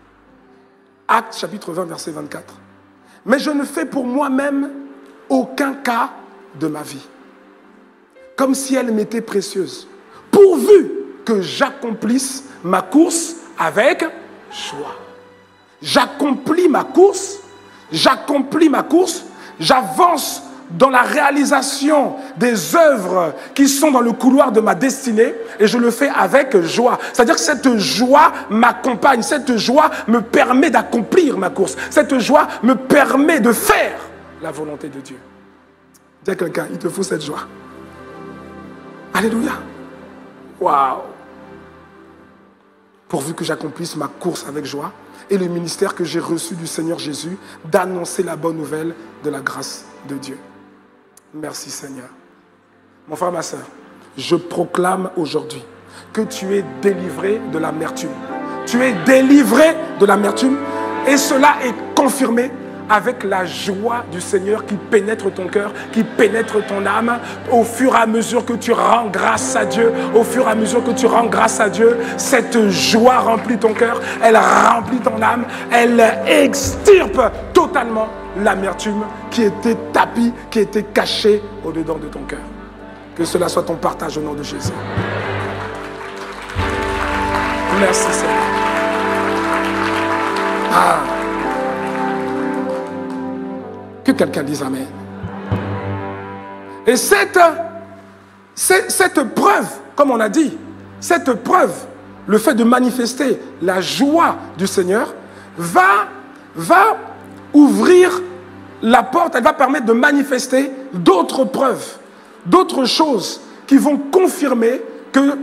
Actes chapitre 20, verset 24. Mais je ne fais pour moi-même aucun cas de ma vie, comme si elle m'était précieuse, pourvu que j'accomplisse ma course avec joie. J'accomplis ma course, j'avance dans la réalisation des œuvres qui sont dans le couloir de ma destinée et je le fais avec joie. C'est-à-dire que cette joie m'accompagne, cette joie me permet d'accomplir ma course, cette joie me permet de faire la volonté de Dieu. Dis à quelqu'un, il te faut cette joie. Alléluia. Waouh. Pourvu que j'accomplisse ma course avec joie et le ministère que j'ai reçu du Seigneur Jésus d'annoncer la bonne nouvelle de la grâce de Dieu. Merci Seigneur. Mon frère, ma soeur, je proclame aujourd'hui que tu es délivré de l'amertume. Tu es délivré de l'amertume et cela est confirmé avec la joie du Seigneur qui pénètre ton cœur, qui pénètre ton âme, au fur et à mesure que tu rends grâce à Dieu, au fur et à mesure que tu rends grâce à Dieu, cette joie remplit ton cœur, elle remplit ton âme, elle extirpe totalement l'amertume qui était tapie, qui était cachée au-dedans de ton cœur. Que cela soit ton partage au nom de Jésus. Merci Seigneur. Ah. Que quelqu'un dise Amen. Et cette preuve, comme on a dit, cette preuve, le fait de manifester la joie du Seigneur, va ouvrir la porte, elle va permettre de manifester d'autres preuves, d'autres choses qui vont confirmer que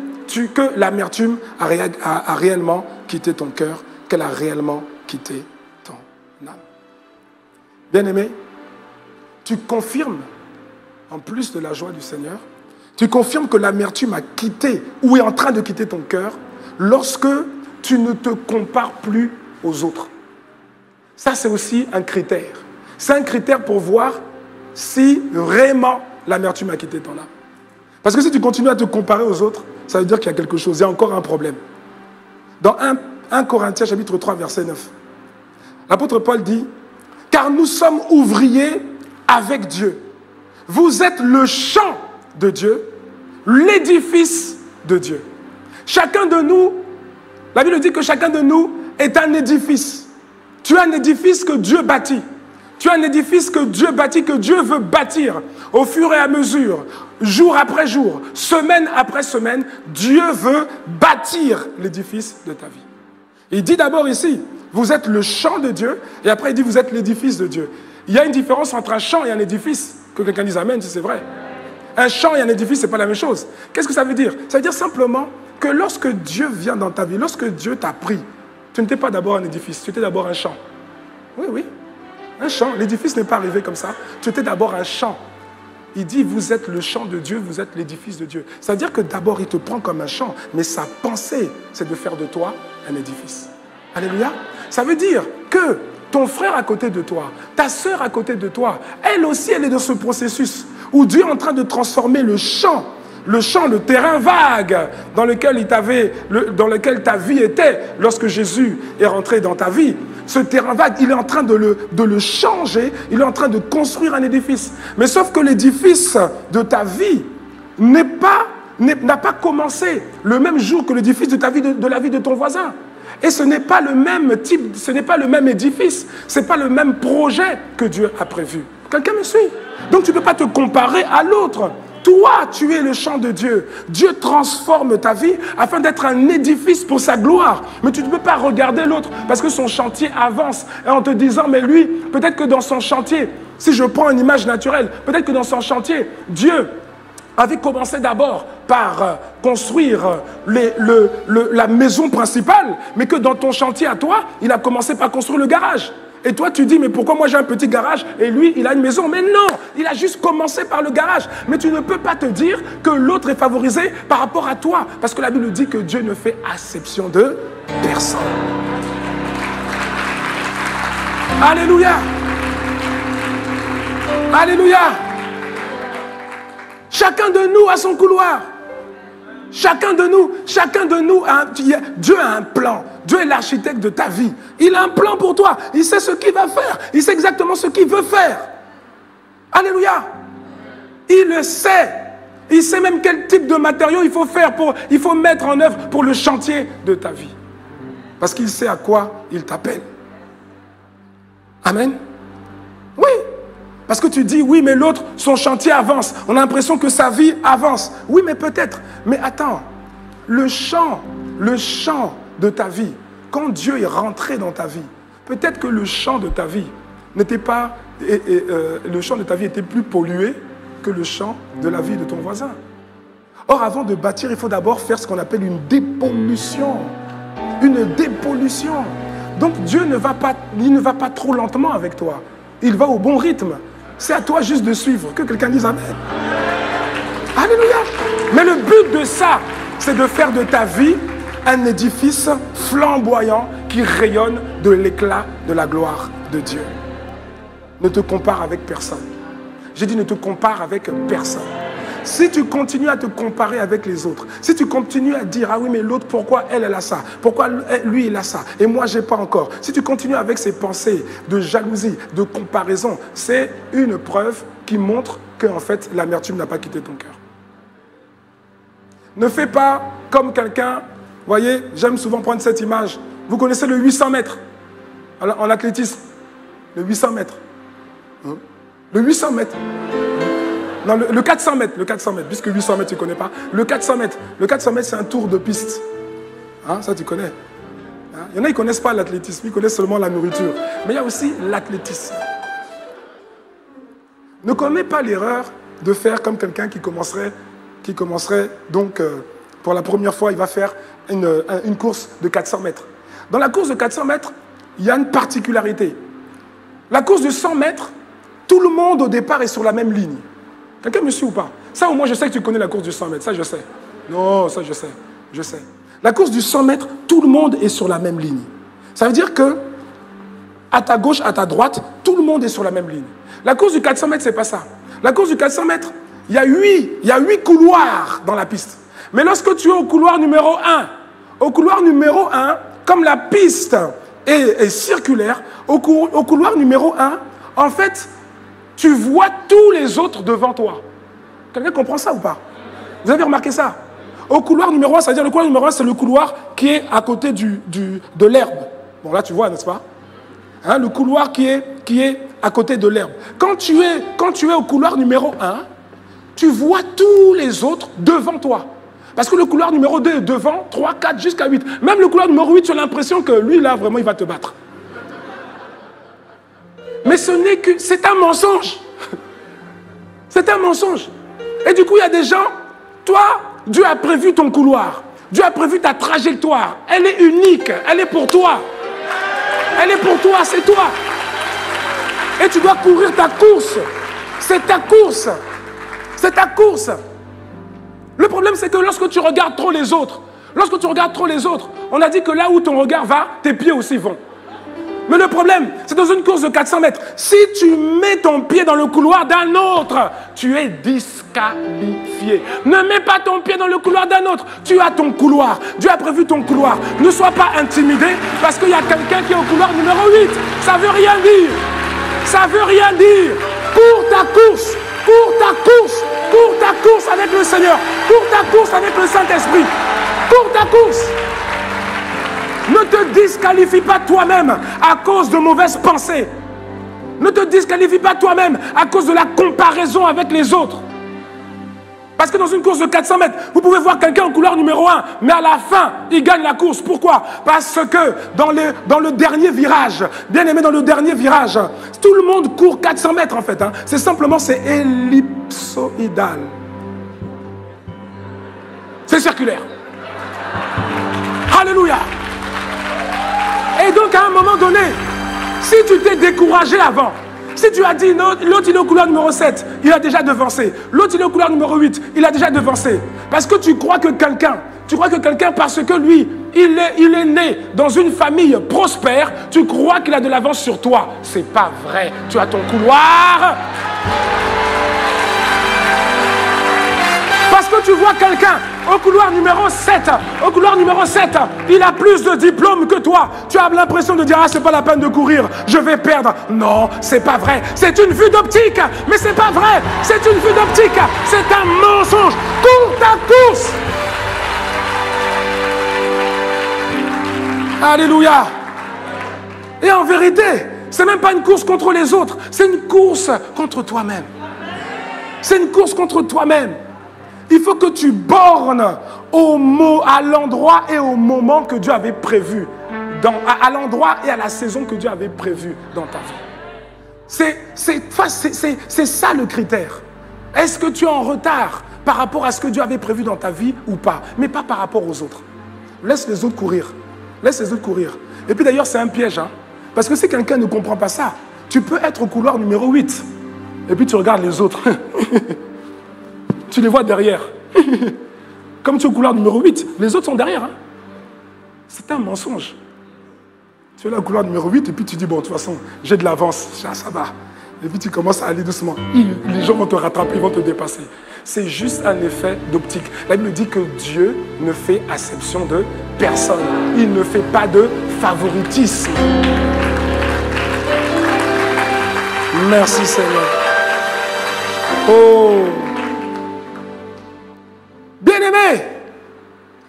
l'amertume a réellement quitté ton cœur, qu'elle a réellement quitté ton âme. Bien-aimé, tu confirmes, en plus de la joie du Seigneur, tu confirmes que l'amertume a quitté ou est en train de quitter ton cœur lorsque tu ne te compares plus aux autres. Ça, c'est aussi un critère. C'est un critère pour voir si vraiment l'amertume a quitté ton âme. Parce que si tu continues à te comparer aux autres, ça veut dire qu'il y a quelque chose, il y a encore un problème. Dans 1 Corinthiens chapitre 3, verset 9, l'apôtre Paul dit « Car nous sommes ouvriers avec Dieu. Vous êtes le champ de Dieu, l'édifice de Dieu. » Chacun de nous, la Bible dit que chacun de nous est un édifice. Tu es un édifice que Dieu bâtit. Tu es un édifice que Dieu bâtit, que Dieu veut bâtir au fur et à mesure, jour après jour, semaine après semaine. Dieu veut bâtir l'édifice de ta vie. Il dit d'abord ici, vous êtes le champ de Dieu, et après il dit, vous êtes l'édifice de Dieu. Il y a une différence entre un champ et un édifice. Que quelqu'un dise Amen, si c'est vrai. Un champ et un édifice, ce n'est pas la même chose. Qu'est-ce que ça veut dire? Ça veut dire simplement que lorsque Dieu vient dans ta vie, lorsque Dieu t'a pris, tu n'étais pas d'abord un édifice, tu étais d'abord un champ. Oui, oui. Un champ. L'édifice n'est pas arrivé comme ça. Tu étais d'abord un champ. Il dit, vous êtes le champ de Dieu, vous êtes l'édifice de Dieu. Ça veut dire que d'abord, il te prend comme un champ, mais sa pensée, c'est de faire de toi un édifice. Alléluia. Ça veut dire que ton frère à côté de toi, ta sœur à côté de toi, elle aussi, elle est dans ce processus où Dieu est en train de transformer le champ, le terrain vague dans lequel ta vie était lorsque Jésus est rentré dans ta vie. Ce terrain vague, il est en train de le changer, il est en train de construire un édifice. Mais sauf que l'édifice de ta vie n'a pas commencé le même jour que l'édifice de ta vie, de la vie de ton voisin. Et ce n'est pas le même type, ce n'est pas le même édifice, ce n'est pas le même projet que Dieu a prévu. Quelqu'un me suit? Donc tu ne peux pas te comparer à l'autre. Toi, tu es le champ de Dieu. Dieu transforme ta vie afin d'être un édifice pour sa gloire. Mais tu ne peux pas regarder l'autre parce que son chantier avance. Et en te disant, mais lui, peut-être que dans son chantier, si je prends une image naturelle, peut-être que dans son chantier, Dieu avait commencé d'abord par construire la maison principale, mais que dans ton chantier à toi, il a commencé par construire le garage. Et toi, tu dis, mais pourquoi moi j'ai un petit garage et lui, il a une maison? Mais non, il a juste commencé par le garage. Mais tu ne peux pas te dire que l'autre est favorisé par rapport à toi. Parce que la Bible dit que Dieu ne fait acception de personne. Alléluia. Alléluia. Chacun de nous a son couloir. Chacun de nous, Dieu a un plan. Dieu est l'architecte de ta vie. Il a un plan pour toi. Il sait ce qu'il va faire. Il sait exactement ce qu'il veut faire. Alléluia. Il le sait. Il sait même quel type de matériaux il faut mettre en œuvre pour le chantier de ta vie. Parce qu'il sait à quoi il t'appelle. Amen. Oui. Parce que tu dis, oui, mais l'autre, son chantier avance. On a l'impression que sa vie avance. Oui, mais peut-être. Mais attends, le champ de ta vie, quand Dieu est rentré dans ta vie, peut-être que le champ de ta vie n'était pas, le champ de ta vie était plus pollué que le champ de la vie de ton voisin. Or, avant de bâtir, il faut d'abord faire ce qu'on appelle une dépollution. Une dépollution. Donc, Dieu ne va pas trop lentement avec toi. Il va au bon rythme. C'est à toi juste de suivre. Que quelqu'un dise Amen. Alléluia. Mais le but de ça, c'est de faire de ta vie un édifice flamboyant qui rayonne de l'éclat de la gloire de Dieu. Ne te compare avec personne. J'ai dit ne te compare avec personne. Si tu continues à te comparer avec les autres, si tu continues à dire, ah oui, mais l'autre, pourquoi elle a ça? Pourquoi lui, il a ça? Et moi, je n'ai pas encore. Si tu continues avec ces pensées de jalousie, de comparaison, c'est une preuve qui montre qu'en fait, l'amertume n'a pas quitté ton cœur. Ne fais pas comme quelqu'un, vous voyez, j'aime souvent prendre cette image. Vous connaissez le 800 mètres en athlétisme? Le 800 mètres. Le 800 mètres. Non, le 400 mètres, puisque 800 mètres, tu ne connais pas. Le 400 mètres, c'est un tour de piste. Hein, ça, tu connais. Hein? Il y en a, ils ne connaissent pas l'athlétisme, ils connaissent seulement la nourriture. Mais il y a aussi l'athlétisme. Ne commets pas l'erreur de faire comme quelqu'un qui commencerait donc, pour la première fois, il va faire une course de 400 mètres. Dans la course de 400 mètres, il y a une particularité. La course de 100 mètres, tout le monde au départ est sur la même ligne. Quelqu'un me suit ou pas? Ça, au moins, je sais que tu connais la course du 100 mètres. Ça, je sais. Non, ça, je sais. La course du 100 mètres, tout le monde est sur la même ligne. Ça veut dire que, à ta gauche, à ta droite, tout le monde est sur la même ligne. La course du 400 mètres, c'est pas ça. La course du 400 mètres, il y a 8 couloirs dans la piste. Mais lorsque tu es au couloir numéro 1, comme la piste est circulaire, au couloir numéro 1, en fait, tu vois tous les autres devant toi. Quelqu'un comprend ça ou pas? Vous avez remarqué ça? Au couloir numéro 1, c'est-à-dire le couloir numéro 1, c'est le couloir qui est à côté de l'herbe. Bon, là, tu vois, n'est-ce pas? Hein, le couloir qui est à côté de l'herbe. Quand tu es au couloir numéro 1, tu vois tous les autres devant toi. Parce que le couloir numéro 2 est devant, 3, 4, jusqu'à 8. Même le couloir numéro 8, tu as l'impression que lui, là, vraiment, il va te battre. Mais c'est un mensonge. C'est un mensonge. Et du coup, il y a des gens, toi, Dieu a prévu ton couloir. Dieu a prévu ta trajectoire. Elle est unique. Elle est pour toi. Elle est pour toi, c'est toi. Et tu dois courir ta course. C'est ta course. C'est ta course. Le problème, c'est que lorsque tu regardes trop les autres, on a dit que là où ton regard va, tes pieds aussi vont. Mais le problème, c'est dans une course de 400 mètres. Si tu mets ton pied dans le couloir d'un autre, tu es disqualifié. Ne mets pas ton pied dans le couloir d'un autre. Tu as ton couloir. Dieu a prévu ton couloir. Ne sois pas intimidé parce qu'il y a quelqu'un qui est au couloir numéro 8. Ça ne veut rien dire. Ça ne veut rien dire. Cours ta course. Cours ta course. Cours ta course avec le Seigneur. Cours ta course avec le Saint-Esprit. Cours ta course. Ne te disqualifie pas toi-même à cause de mauvaises pensées. Ne te disqualifie pas toi-même à cause de la comparaison avec les autres. Parce que dans une course de 400 mètres, vous pouvez voir quelqu'un au couloir numéro 1, mais à la fin, il gagne la course. Pourquoi? Parce que dans le dernier virage, bien aimé, dans le dernier virage, tout le monde court 400 mètres en fait. Hein. C'est ellipsoïdal. C'est circulaire. Alléluia. Et donc, à un moment donné, si tu t'es découragé avant, si tu as dit, l'autre il est au couloir numéro 7, il a déjà devancé. L'autre il est au couloir numéro 8, il a déjà devancé. Parce que tu crois que quelqu'un, parce que lui, il est né dans une famille prospère, tu crois qu'il a de l'avance sur toi. C'est pas vrai. Tu as ton couloir. Parce que tu vois quelqu'un au couloir numéro 7, il a plus de diplômes que toi. Tu as l'impression de dire, ah, c'est pas la peine de courir, je vais perdre. Non, c'est pas vrai. C'est une vue d'optique, mais c'est pas vrai. C'est une vue d'optique, c'est un mensonge. Cours ta course. Alléluia. Et en vérité, c'est même pas une course contre les autres, c'est une course contre toi-même. C'est une course contre toi-même. Il faut que tu bornes à l'endroit et au moment que Dieu avait prévu, à l'endroit et à la saison que Dieu avait prévu dans ta vie. C'est ça le critère. Est-ce que tu es en retard par rapport à ce que Dieu avait prévu dans ta vie ou pas? Mais pas par rapport aux autres. Laisse les autres courir. Laisse les autres courir. Et puis d'ailleurs, c'est un piège. Hein? Parce que si quelqu'un ne comprend pas ça, tu peux être au couloir numéro 8. Et puis tu regardes les autres. Tu les vois derrière. Comme tu es au couloir numéro 8, les autres sont derrière. Hein? C'est un mensonge. Tu es là au couloir numéro 8 et puis tu dis, bon, de toute façon, j'ai de l'avance, ça va. Et puis tu commences à aller doucement. Les gens vont te rattraper, ils vont te dépasser. C'est juste un effet d'optique. La Bible dit que Dieu ne fait acception de personne. Il ne fait pas de favoritisme. Merci Seigneur. Oh. Bien-aimé,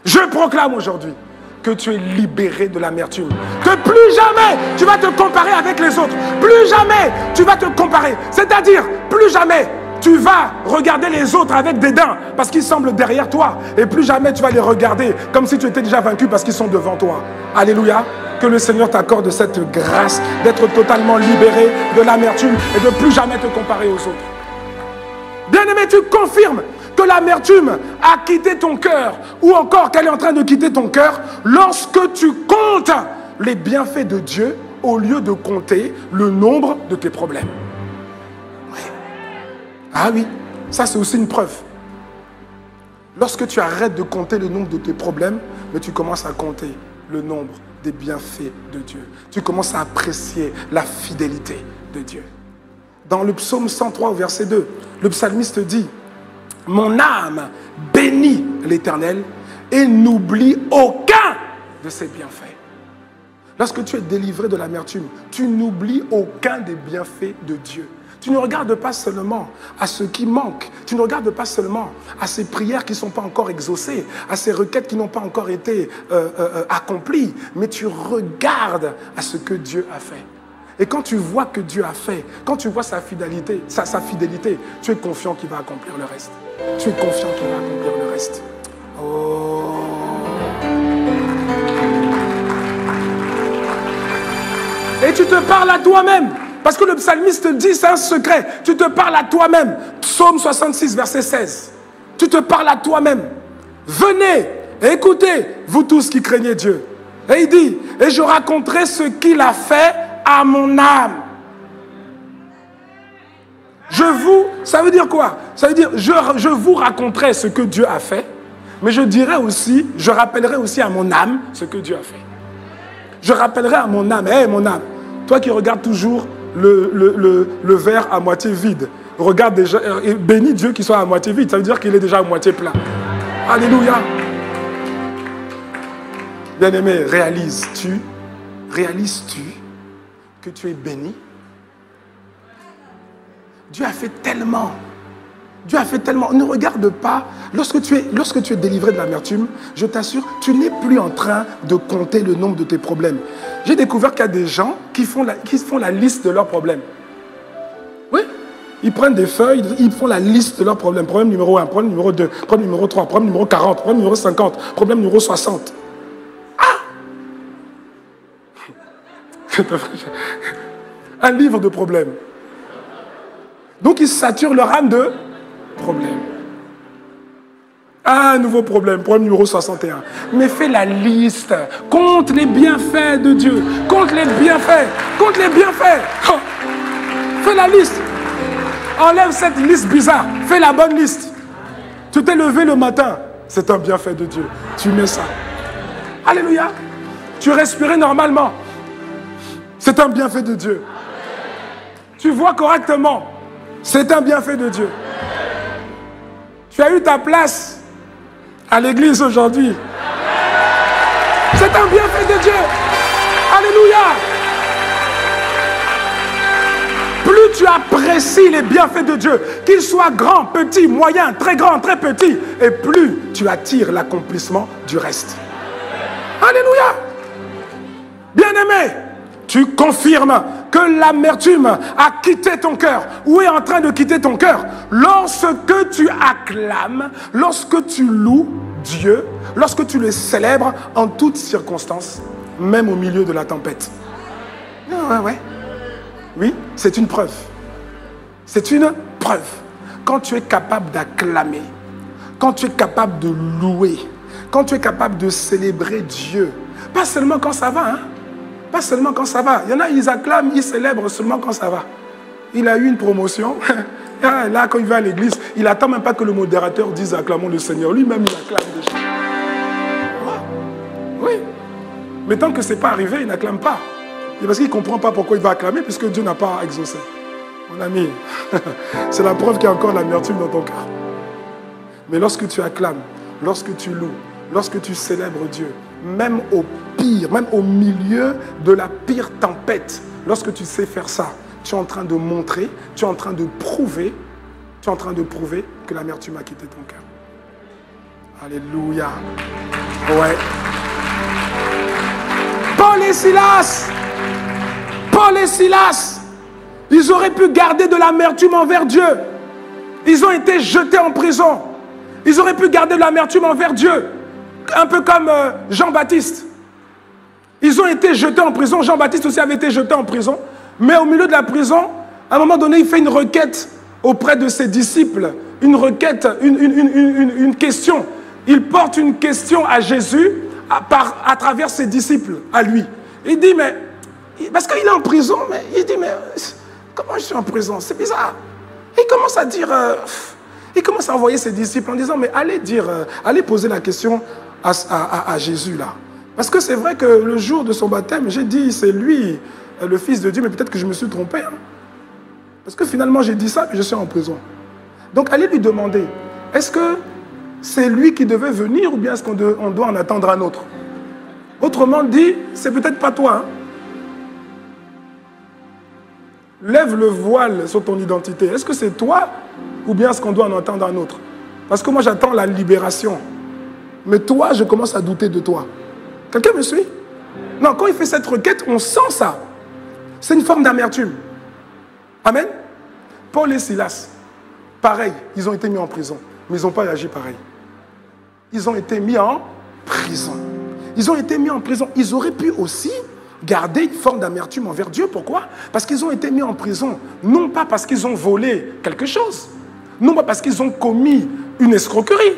je proclame aujourd'hui que tu es libéré de l'amertume. Que plus jamais tu vas te comparer avec les autres. Plus jamais tu vas te comparer. C'est-à-dire, plus jamais tu vas regarder les autres avec dédain parce qu'ils semblent derrière toi. Et plus jamais tu vas les regarder comme si tu étais déjà vaincu parce qu'ils sont devant toi. Alléluia. Que le Seigneur t'accorde cette grâce d'être totalement libéré de l'amertume et de plus jamais te comparer aux autres. Bien-aimé, tu confirmes que l'amertume a quitté ton cœur ou encore qu'elle est en train de quitter ton cœur lorsque tu comptes les bienfaits de Dieu au lieu de compter le nombre de tes problèmes. Oui. Ah oui, ça c'est aussi une preuve. Lorsque tu arrêtes de compter le nombre de tes problèmes, mais tu commences à compter le nombre des bienfaits de Dieu. Tu commences à apprécier la fidélité de Dieu. Dans le psaume 103, verset 2, le psalmiste dit: mon âme bénit l'Éternel et n'oublie aucun de ses bienfaits. Lorsque tu es délivré de l'amertume, tu n'oublies aucun des bienfaits de Dieu. Tu ne regardes pas seulement à ce qui manque. Tu ne regardes pas seulement à ces prières qui ne sont pas encore exaucées, à ces requêtes qui n'ont pas encore été accomplies, mais tu regardes à ce que Dieu a fait. Et quand tu vois que Dieu a fait, quand tu vois sa fidélité, tu es confiant qu'il va accomplir le reste. Tu es confiant qu'il va accomplir le reste. Oh. Et tu te parles à toi-même. Parce que le psalmiste dit, c'est un secret. Tu te parles à toi-même. Psaume 66, verset 16. Tu te parles à toi-même. Venez, écoutez, vous tous qui craignez Dieu. Et il dit, et je raconterai ce qu'il a fait à mon âme. Ça veut dire quoi? Ça veut dire, je vous raconterai ce que Dieu a fait, mais je rappellerai aussi à mon âme ce que Dieu a fait. Je rappellerai à mon âme, mon âme, toi qui regardes toujours le verre à moitié vide, regarde déjà, et bénis Dieu qui soit à moitié vide, ça veut dire qu'il est déjà à moitié plein. Alléluia. Bien-aimé, réalises-tu que tu es béni? Dieu a fait tellement. Dieu a fait tellement. Ne regarde pas. Lorsque tu es délivré de l'amertume, je t'assure, tu n'es plus en train de compter le nombre de tes problèmes. J'ai découvert qu'il y a des gens qui font la liste de leurs problèmes. Oui. Ils prennent des feuilles, ils font la liste de leurs problèmes. Problème numéro 1, problème numéro 2, problème numéro 3, problème numéro 40, problème numéro 50, problème numéro 60. Un livre de problèmes. Donc ils saturent leur âme de problèmes. Un nouveau problème, problème numéro 61. Mais fais la liste, compte les bienfaits de Dieu, compte les bienfaits, compte les bienfaits. Oh. Fais la liste. Enlève cette liste bizarre, fais la bonne liste. Tu t'es levé le matin, c'est un bienfait de Dieu. Tu mets ça. Alléluia. Tu respirais normalement. C'est un bienfait de Dieu. Tu vois correctement. C'est un bienfait de Dieu. Tu as eu ta place à l'église aujourd'hui. C'est un bienfait de Dieu. Alléluia. Plus tu apprécies les bienfaits de Dieu, qu'ils soient grands, petits, moyens, très grands, très petits, et plus tu attires l'accomplissement du reste. Alléluia. Bien-aimé, tu confirmes que l'amertume a quitté ton cœur ou est en train de quitter ton cœur lorsque tu acclames, lorsque tu loues Dieu, lorsque tu le célèbres en toutes circonstances, même au milieu de la tempête. Ouais. Oui, c'est une preuve. C'est une preuve. Quand tu es capable d'acclamer, quand tu es capable de louer, quand tu es capable de célébrer Dieu, pas seulement quand ça va, hein? Pas seulement quand ça va. Il y en a, ils acclament, ils célèbrent seulement quand ça va. Il a eu une promotion. Là, quand il va à l'église, il n'attend même pas que le modérateur dise acclamons le Seigneur. Lui-même, il acclame déjà. Oui. Mais tant que ce n'est pas arrivé, il n'acclame pas. Et parce qu'il ne comprend pas pourquoi il va acclamer, puisque Dieu n'a pas exaucé. Mon ami, c'est la preuve qu'il y a encore l'amertume dans ton cœur. Mais lorsque tu acclames, lorsque tu loues, lorsque tu célèbres Dieu, même au pire, même au milieu de la pire tempête, lorsque tu sais faire ça, tu es en train de montrer, tu es en train de prouver que l'amertume a quitté ton cœur. Alléluia. Ouais. Paul et Silas, ils auraient pu garder de l'amertume envers Dieu. Ils ont été jetés en prison. Ils auraient pu garder de l'amertume envers Dieu. Un peu comme Jean-Baptiste. Ils ont été jetés en prison. Jean-Baptiste aussi avait été jeté en prison. Mais au milieu de la prison, à un moment donné, il fait une requête auprès de ses disciples. Une requête, une question. Il porte une question à Jésus à travers ses disciples, à lui. Il dit, mais... Parce qu'il est en prison, mais il dit, mais... Comment je suis en prison? C'est bizarre. Il commence à dire... il commence à envoyer ses disciples en disant, mais allez poser la question à Jésus, là. Parce que c'est vrai que le jour de son baptême, j'ai dit, c'est lui, le Fils de Dieu, mais peut-être que je me suis trompé. Hein. Parce que finalement, j'ai dit ça, puis je suis en prison. Donc, allez lui demander, est-ce que c'est lui qui devait venir ou bien est-ce qu'on doit en attendre un autre? Autrement dit, c'est peut-être pas toi. Hein. Lève le voile sur ton identité. Est-ce que c'est toi ou bien est-ce qu'on doit en entendre un autre? Parce que moi, j'attends la libération. Mais toi, je commence à douter de toi. Quelqu'un me suit? Non, quand il fait cette requête, on sent ça. C'est une forme d'amertume. Amen? Paul et Silas, pareil, ils ont été mis en prison. Mais ils n'ont pas réagi pareil. Ils ont été mis en prison. Ils ont été mis en prison. Ils auraient pu aussi garder une forme d'amertume envers Dieu. Pourquoi? Parce qu'ils ont été mis en prison. Non pas parce qu'ils ont volé quelque chose. Non pas parce qu'ils ont commis une escroquerie.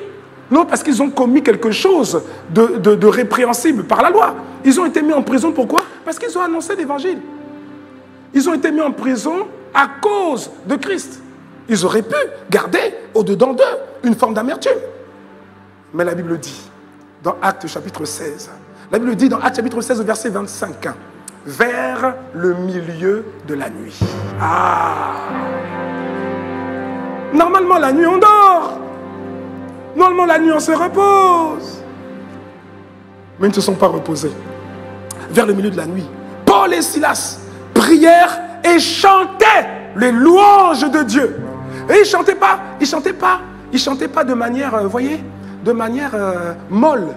Non parce qu'ils ont commis quelque chose de répréhensible par la loi. Ils ont été mis en prison pourquoi? Parce qu'ils ont annoncé l'évangile. Ils ont été mis en prison à cause de Christ. Ils auraient pu garder au-dedans d'eux une forme d'amertume. Mais la Bible dit, dans Actes chapitre 16, la Bible dit dans Actes chapitre 16, verset 25, vers le milieu de la nuit. Normalement, la nuit, on dort. Normalement, la nuit, on se repose. Mais ils ne se sont pas reposés. Vers le milieu de la nuit, Paul et Silas prièrent et chantaient les louanges de Dieu. Et ils ne chantaient pas de manière, vous voyez, de manière molle.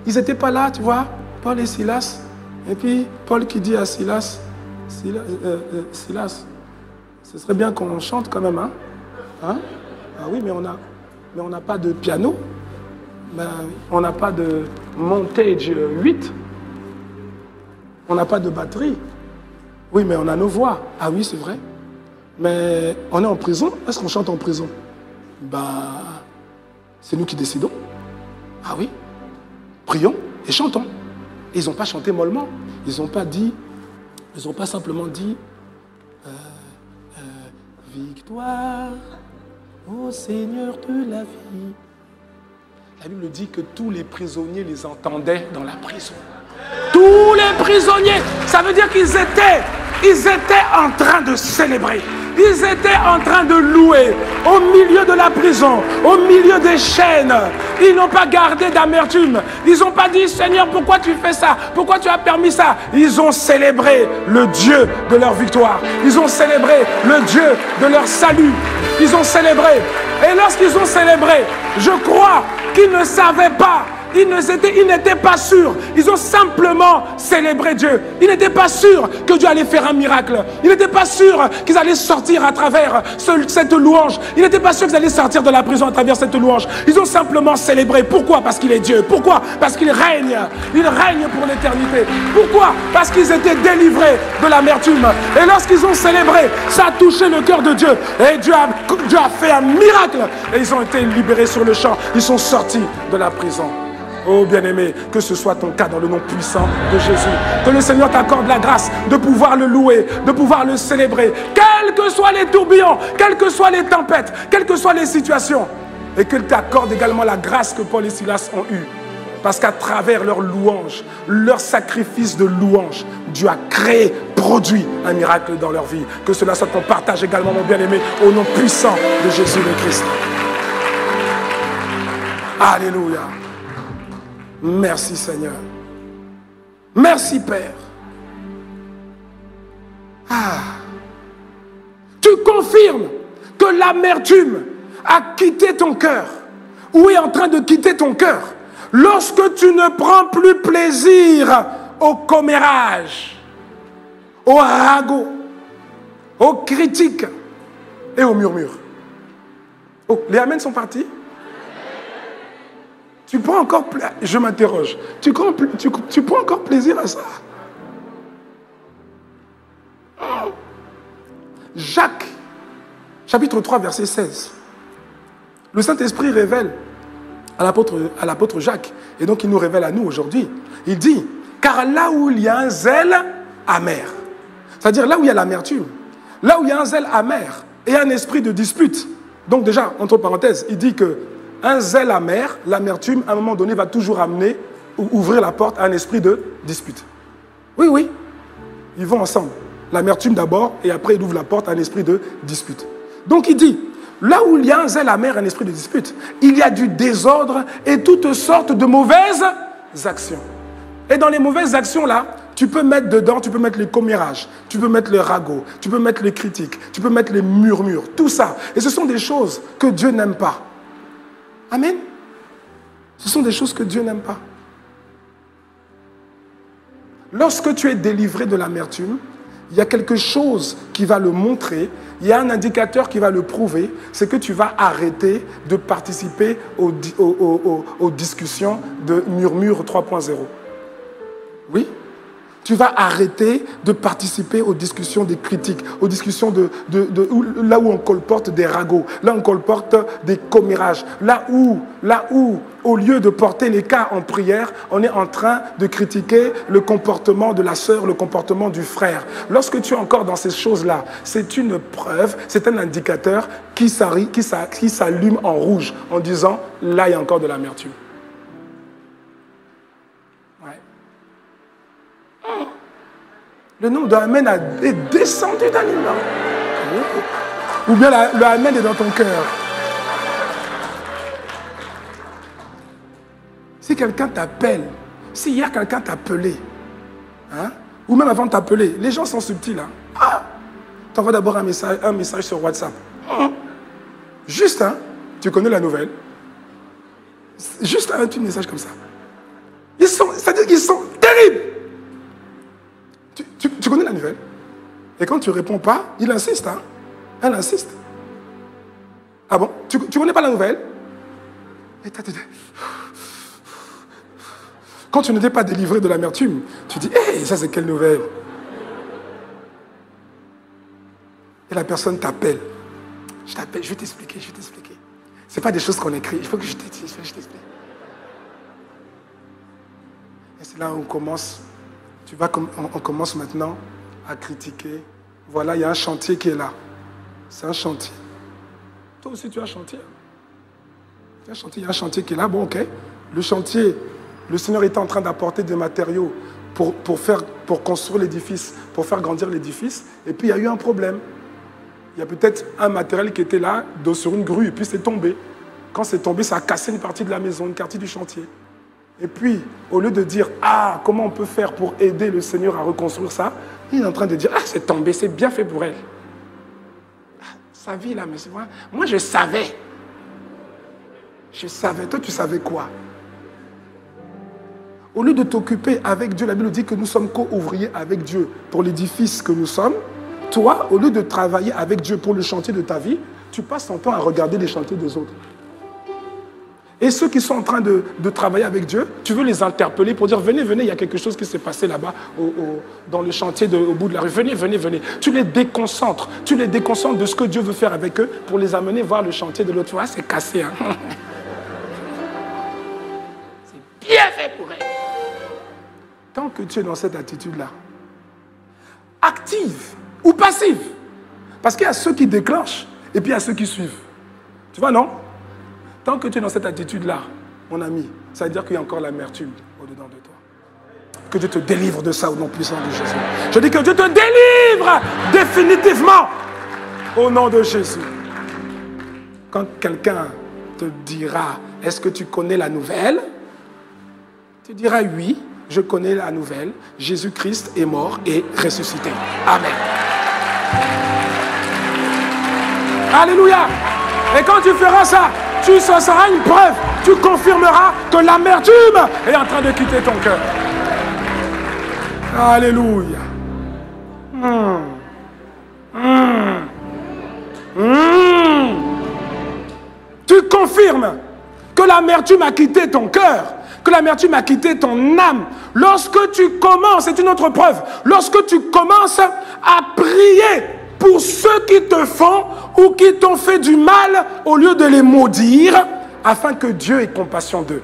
Ils n'étaient pas là, tu vois, Paul et Silas. Et puis, Paul qui dit à Silas, Silas, ce serait bien qu'on chante quand même, hein? Ah oui, mais on n'a pas de piano, on n'a pas de montage 8, on n'a pas de batterie. Oui, mais on a nos voix. Ah oui, c'est vrai. Mais on est en prison. Est-ce qu'on chante en prison? C'est nous qui décidons. Ah oui. Prions et chantons. Et ils n'ont pas chanté mollement. Ils n'ont pas simplement dit victoire au Seigneur de la vie. La Bible dit que tous les prisonniers les entendaient dans la prison. Tous les prisonniers, ça veut dire qu'ils étaient en train de célébrer. Ils étaient en train de louer au milieu de la prison, au milieu des chaînes. Ils n'ont pas gardé d'amertume. Ils n'ont pas dit, Seigneur, pourquoi tu fais ça? Pourquoi tu as permis ça? Ils ont célébré le Dieu de leur victoire. Ils ont célébré le Dieu de leur salut. Ils ont célébré. Et lorsqu'ils ont célébré, je crois qu'ils ne savaient pas Ils n'étaient pas sûrs. Ils ont simplement célébré Dieu. Ils n'étaient pas sûrs que Dieu allait faire un miracle. Ils n'étaient pas sûrs qu'ils allaient sortir à travers cette louange. Ils n'étaient pas sûrs qu'ils allaient sortir de la prison à travers cette louange. Ils ont simplement célébré. Pourquoi? Parce qu'il est Dieu. Pourquoi? Parce qu'il règne. Il règne pour l'éternité. Pourquoi? Parce qu'ils étaient délivrés de l'amertume. Et lorsqu'ils ont célébré, ça a touché le cœur de Dieu. Et Dieu a fait un miracle. Et ils ont été libérés sur le champ. Ils sont sortis de la prison. Oh bien-aimé, que ce soit ton cas dans le nom puissant de Jésus. Que le Seigneur t'accorde la grâce de pouvoir le louer, de pouvoir le célébrer. Quels que soient les tourbillons, quelles que soient les tempêtes, quelles que soient les situations. Et qu'il t'accorde également la grâce que Paul et Silas ont eue. Parce qu'à travers leur louange, leur sacrifice de louange, Dieu a créé, produit un miracle dans leur vie. Que cela soit ton partage également, mon bien-aimé, au nom puissant de Jésus le Christ. Alléluia. Merci Seigneur. Merci Père. Tu confirmes que l'amertume a quitté ton cœur ou est en train de quitter ton cœur lorsque tu ne prends plus plaisir au commérage, au ragot, aux critiques et aux murmures. Oh, les amens sont partis? Tu prends encore, je m'interroge, tu prends encore plaisir à ça? Jacques, chapitre 3, verset 16. Le Saint-Esprit révèle à l'apôtre Jacques, et donc il nous révèle à nous aujourd'hui. Il dit, car là où il y a un zèle amer, c'est-à-dire là où il y a l'amertume, là où il y a un zèle amer et un esprit de dispute. Donc déjà, entre parenthèses, il dit que un zèle amer, l'amertume, à un moment donné, va toujours amener ou ouvrir la porte à un esprit de dispute. Oui, oui, ils vont ensemble. L'amertume d'abord, et après il ouvre la porte à un esprit de dispute. Donc il dit, là où il y a un zèle amer, un esprit de dispute, il y a du désordre et toutes sortes de mauvaises actions. Et dans les mauvaises actions là, tu peux mettre dedans, tu peux mettre les commérages, tu peux mettre les ragots, tu peux mettre les critiques, tu peux mettre les murmures, tout ça. Et ce sont des choses que Dieu n'aime pas. Amen. Ce sont des choses que Dieu n'aime pas. Lorsque tu es délivré de l'amertume, il y a quelque chose qui va le montrer, il y a un indicateur qui va le prouver, c'est que tu vas arrêter de participer aux discussions de Murmure 3.0. Oui? Tu vas arrêter de participer aux discussions des critiques, aux discussions là où on colporte des ragots, là où on colporte des commérages, là où, au lieu de porter les cas en prière, on est en train de critiquer le comportement de la sœur, le comportement du frère. Lorsque tu es encore dans ces choses-là, c'est une preuve, c'est un indicateur qui s'allume en rouge en disant, là il y a encore de l'amertume. Le nombre d'amen est descendu d'un énorme. Ou bien le amen est dans ton cœur. Si quelqu'un t'appelle, si hier quelqu'un t'a appelé, hein, ou même avant de t'appeler, les gens sont subtils. Hein. Ah, tu envoies d'abord un message sur WhatsApp. Juste, hein, tu connais la nouvelle. Juste un petit message comme ça. C'est-à-dire qu'ils sont terribles. Tu connais la nouvelle. Et quand tu ne réponds pas, il insiste. Hein? Elle insiste. Ah bon? Tu ne connais pas la nouvelle? Quand tu n'étais pas délivré de l'amertume, tu dis, hé, ça c'est quelle nouvelle? Et la personne t'appelle. Je t'appelle, je vais t'expliquer. Ce n'est pas des choses qu'on écrit. Il faut que je t'explique. Et c'est là où on commence. On commence maintenant à critiquer. Voilà, il y a un chantier qui est là. C'est un chantier. Toi aussi, tu as un chantier. Il y a un chantier qui est là. Bon, ok. Le chantier, le Seigneur était en train d'apporter des matériaux pour construire l'édifice, pour faire grandir l'édifice. Et puis, il y a eu un problème. Il y a peut-être un matériel qui était là, sur une grue, et puis c'est tombé. Quand c'est tombé, ça a cassé une partie de la maison, une partie du chantier. Et puis, au lieu de dire, ah, comment on peut faire pour aider le Seigneur à reconstruire ça, il est en train de dire, ah, c'est tombé, c'est bien fait pour elle. Ah, sa vie là, mais c'est vrai. Moi, je savais. Toi, tu savais quoi? Au lieu de t'occuper avec Dieu, la Bible dit que nous sommes co-ouvriers avec Dieu pour l'édifice que nous sommes. Toi, au lieu de travailler avec Dieu pour le chantier de ta vie, tu passes ton temps à regarder les chantiers des autres. Et ceux qui sont en train de travailler avec Dieu, tu veux les interpeller pour dire, venez, venez, il y a quelque chose qui s'est passé là-bas dans le chantier au bout de la rue. Venez, venez, venez. Tu les déconcentres de ce que Dieu veut faire avec eux pour les amener voir le chantier de l'autre. Tu vois, c'est cassé. Hein? C'est bien fait pour elle. Tant que tu es dans cette attitude-là, active ou passive, parce qu'il y a ceux qui déclenchent et puis il y a ceux qui suivent. Tu vois, non? Tant que tu es dans cette attitude-là, mon ami, ça veut dire qu'il y a encore l'amertume au-dedans de toi. Que Dieu te délivre de ça au nom puissant de Jésus. Je dis que Dieu te délivre définitivement au nom de Jésus. Quand quelqu'un te dira, est-ce que tu connais la nouvelle? Tu diras oui, je connais la nouvelle. Jésus-Christ est mort et ressuscité. Amen. Alléluia. Et quand tu feras ça, ce sera une preuve. Tu confirmeras que l'amertume est en train de quitter ton cœur. Alléluia. Tu confirmes que l'amertume a quitté ton cœur, que l'amertume a quitté ton âme. Lorsque tu commences, c'est une autre preuve, lorsque tu commences à prier pour ceux qui te font ou qui t'ont fait du mal, au lieu de les maudire, afin que Dieu ait compassion d'eux.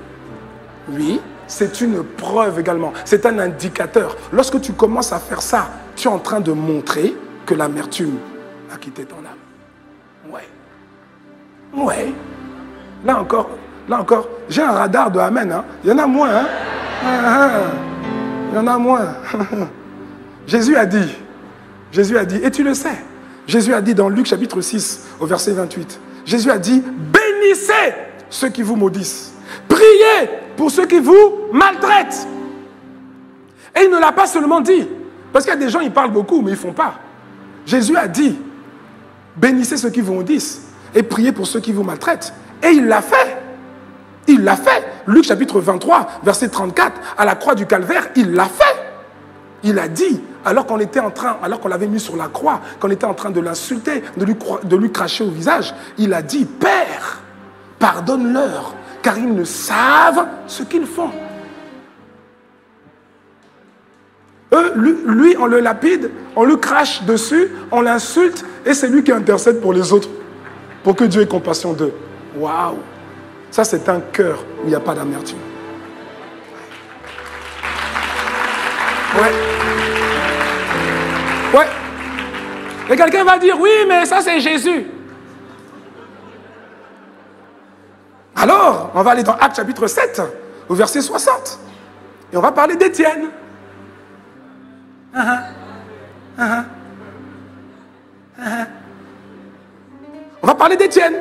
Oui, c'est une preuve également. C'est un indicateur. Lorsque tu commences à faire ça, tu es en train de montrer que l'amertume a quitté ton âme. Ouais. Ouais. Là encore, j'ai un radar de Amen. Hein. Il y en a moins. Hein. Il y en a moins. Jésus a dit, et tu le sais, Jésus a dit dans Luc chapitre 6, au verset 28, Jésus a dit, bénissez ceux qui vous maudissent, priez pour ceux qui vous maltraitent. Et il ne l'a pas seulement dit, parce qu'il y a des gens, ils parlent beaucoup, mais ils ne font pas. Jésus a dit, bénissez ceux qui vous maudissent et priez pour ceux qui vous maltraitent. Et il l'a fait. Il l'a fait. Luc chapitre 23, verset 34, à la croix du calvaire, il l'a fait. Il a dit, alors qu'on l'avait mis sur la croix, qu'on était en train de l'insulter, de lui cracher au visage, il a dit, Père, pardonne-leur, car ils ne savent ce qu'ils font. Lui, on le lapide, on le crache dessus, on l'insulte, et c'est lui qui intercède pour les autres, pour que Dieu ait compassion d'eux. Waouh! Ça, c'est un cœur où il n'y a pas d'amertume. Ouais. Et quelqu'un va dire, oui, mais ça, c'est Jésus. Alors, on va aller dans Actes chapitre 7, au verset 60. Et on va parler d'Étienne. On va parler d'Étienne.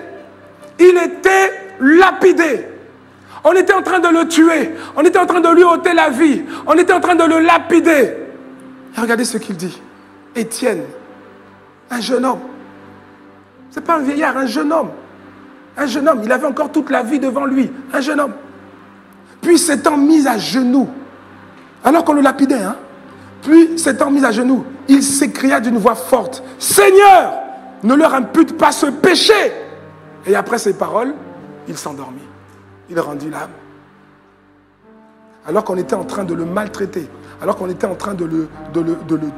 Il était lapidé. On était en train de le tuer. On était en train de lui ôter la vie. On était en train de le lapider. Et regardez ce qu'il dit. Étienne, un jeune homme. Ce n'est pas un vieillard, un jeune homme. Un jeune homme, il avait encore toute la vie devant lui. Un jeune homme. Puis s'étant mis à genoux, alors qu'on le lapidait, puis s'étant mis à genoux, il s'écria d'une voix forte, « Seigneur, ne leur impute pas ce péché !» Et après ces paroles, il s'endormit. Il rendit l'âme. Alors qu'on était en train de le maltraiter, alors qu'on était en train de le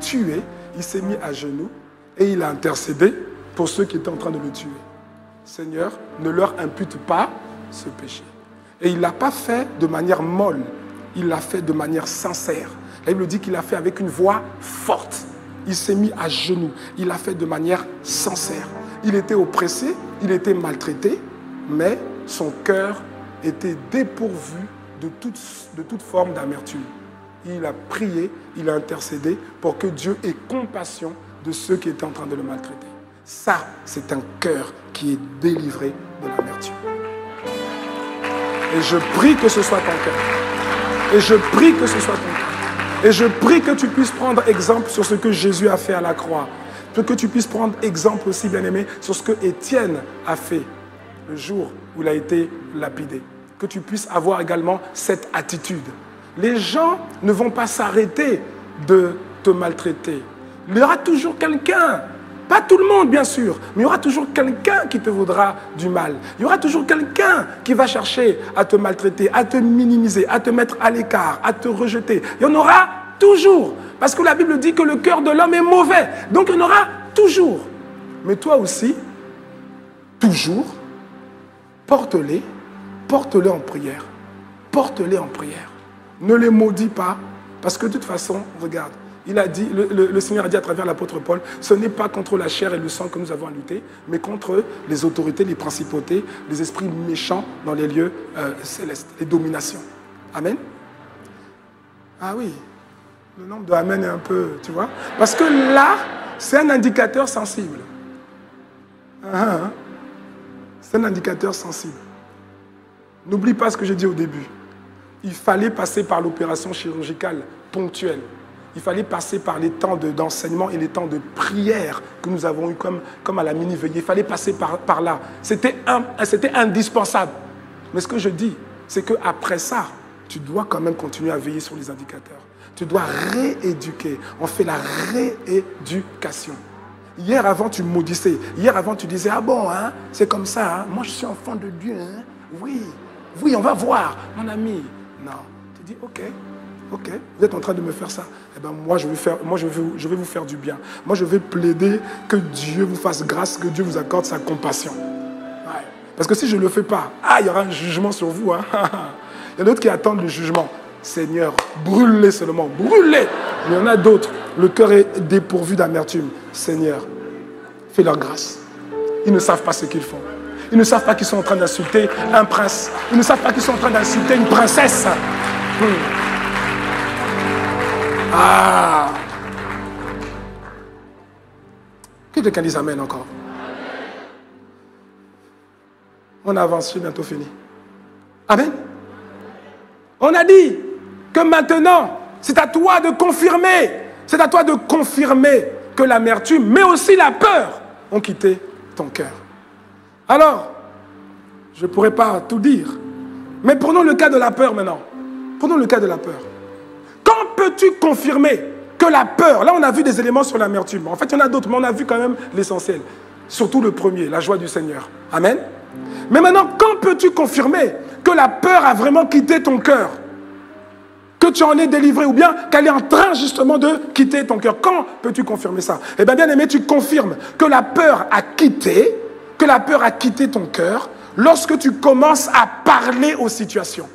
tuer, il s'est mis à genoux et il a intercédé pour ceux qui étaient en train de le tuer. Seigneur, ne leur impute pas ce péché. Et il ne l'a pas fait de manière molle, il l'a fait de manière sincère. La Bible dit qu'il l'a fait avec une voix forte. Il s'est mis à genoux, il l'a fait de manière sincère. Il était oppressé, il était maltraité, mais son cœur était dépourvu de toute forme d'amertume. Il a prié, il a intercédé pour que Dieu ait compassion de ceux qui étaient en train de le maltraiter. Ça, c'est un cœur qui est délivré de l'amertume. Et je prie que ce soit ton cœur. Et je prie que ce soit ton cœur. Et je prie que tu puisses prendre exemple sur ce que Jésus a fait à la croix. Que tu puisses prendre exemple aussi, bien-aimé, sur ce que Étienne a fait le jour où il a été lapidé. Que tu puisses avoir également cette attitude. les gens ne vont pas s'arrêter de te maltraiter. Il y aura toujours quelqu'un, pas tout le monde bien sûr, mais il y aura toujours quelqu'un qui te voudra du mal. Il y aura toujours quelqu'un qui va chercher à te maltraiter, à te minimiser, à te mettre à l'écart, à te rejeter. Il y en aura toujours, parce que la Bible dit que le cœur de l'homme est mauvais. Donc il y en aura toujours. Mais toi aussi, toujours, porte-les en prière. Porte-les en prière. Ne les maudis pas, parce que de toute façon, regarde, il a dit, le Seigneur a dit à travers l'apôtre Paul, ce n'est pas contre la chair et le sang que nous avons à lutter, mais contre les autorités, les principautés, les esprits méchants dans les lieux célestes, les dominations. Amen. Ah oui, le nombre de Amen est un peu, tu vois. Parce que là, c'est un indicateur sensible. C'est un indicateur sensible. N'oublie pas ce que j'ai dit au début. Il fallait passer par l'opération chirurgicale ponctuelle. Il fallait passer par les temps d'enseignement et les temps de prière que nous avons eu comme à la mini-veillée. Il fallait passer par là. C'était indispensable. Mais ce que je dis, c'est qu'après ça, tu dois quand même continuer à veiller sur les indicateurs. Tu dois rééduquer. On fait la rééducation. Hier avant, tu maudissais. Hier avant, tu disais, ah bon, hein, c'est comme ça. Hein, moi, je suis enfant de Dieu. Hein, oui, on va voir, mon ami. Non. Tu dis, ok, vous êtes en train de me faire ça. Eh bien, moi, je vais vous faire du bien. Moi, je vais plaider que Dieu vous fasse grâce, que Dieu vous accorde sa compassion. Ouais. Parce que si je ne le fais pas, il y aura un jugement sur vous. Hein. Il y en a d'autres qui attendent le jugement. Seigneur, brûle-les seulement, brûle-les. Mais il y en a d'autres, le cœur est dépourvu d'amertume. Seigneur, fais leur grâce. Ils ne savent pas ce qu'ils font. Ils ne savent pas qu'ils sont en train d'insulter un prince. Ils ne savent pas qu'ils sont en train d'insulter une princesse. Que quelqu'un dise Amen encore. On avance, je suis bientôt fini. Amen. On a dit que maintenant, c'est à toi de confirmer. C'est à toi de confirmer que l'amertume, mais aussi la peur, ont quitté ton cœur. Alors, je ne pourrais pas tout dire, mais prenons le cas de la peur maintenant. Prenons le cas de la peur. Quand peux-tu confirmer que la peur, là on a vu des éléments sur l'amertume, en fait il y en a d'autres, mais on a vu quand même l'essentiel. Surtout le premier, la joie du Seigneur. Amen. Mais maintenant, quand peux-tu confirmer que la peur a vraiment quitté ton cœur? Que tu en es délivré ou bien qu'elle est en train justement de quitter ton cœur? Quand peux-tu confirmer ça? Eh bien, bien-aimé, tu confirmes que la peur a quitté, ton cœur lorsque tu commences à parler aux situations.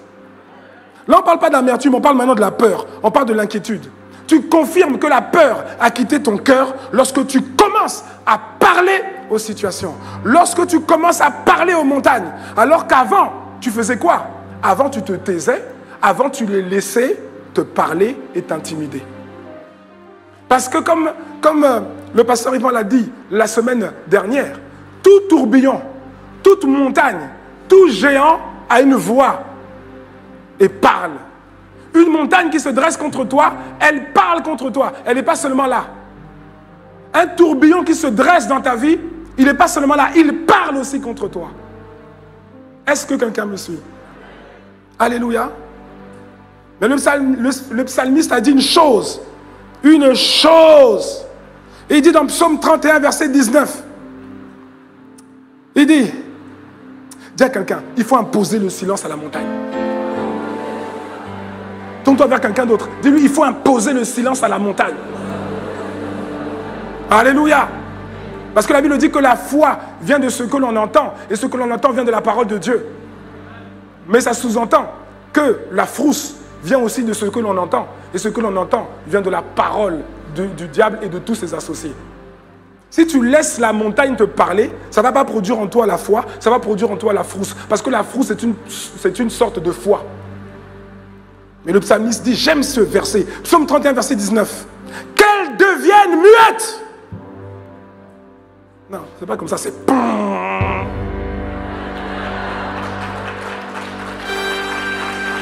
Là, on ne parle pas d'amertume, on parle maintenant de la peur, on parle de l'inquiétude. Tu confirmes que la peur a quitté ton cœur lorsque tu commences à parler aux situations. Lorsque tu commences à parler aux montagnes. Alors qu'avant, tu faisais quoi? Avant, tu te taisais. Avant, tu les laissais te parler et t'intimider. Parce que comme le pasteur Yvan l'a dit la semaine dernière, tout tourbillon, toute montagne, tout géant a une voix et parle. Une montagne qui se dresse contre toi, elle parle contre toi. Elle n'est pas seulement là. Un tourbillon qui se dresse dans ta vie, il n'est pas seulement là, il parle aussi contre toi. Est-ce que quelqu'un me suit? Alléluia. Mais le psalmiste a dit une chose. Une chose. Il dit dans Psaume 31, verset 19. Il dit, dis à quelqu'un, il faut imposer le silence à la montagne. Tourne-toi vers quelqu'un d'autre. Dis-lui, il faut imposer le silence à la montagne. Alléluia. Parce que la Bible dit que la foi vient de ce que l'on entend. Et ce que l'on entend vient de la parole de Dieu. Mais ça sous-entend que la frousse vient aussi de ce que l'on entend. Et ce que l'on entend vient de la parole du diable et de tous ses associés. Si tu laisses la montagne te parler, ça ne va pas produire en toi la foi, ça va produire en toi la frousse. Parce que la frousse, c'est une sorte de foi. Mais le psalmiste dit, j'aime ce verset, Psaume 31, verset 19. Qu'elle devienne muette. Non, c'est pas comme ça, c'est...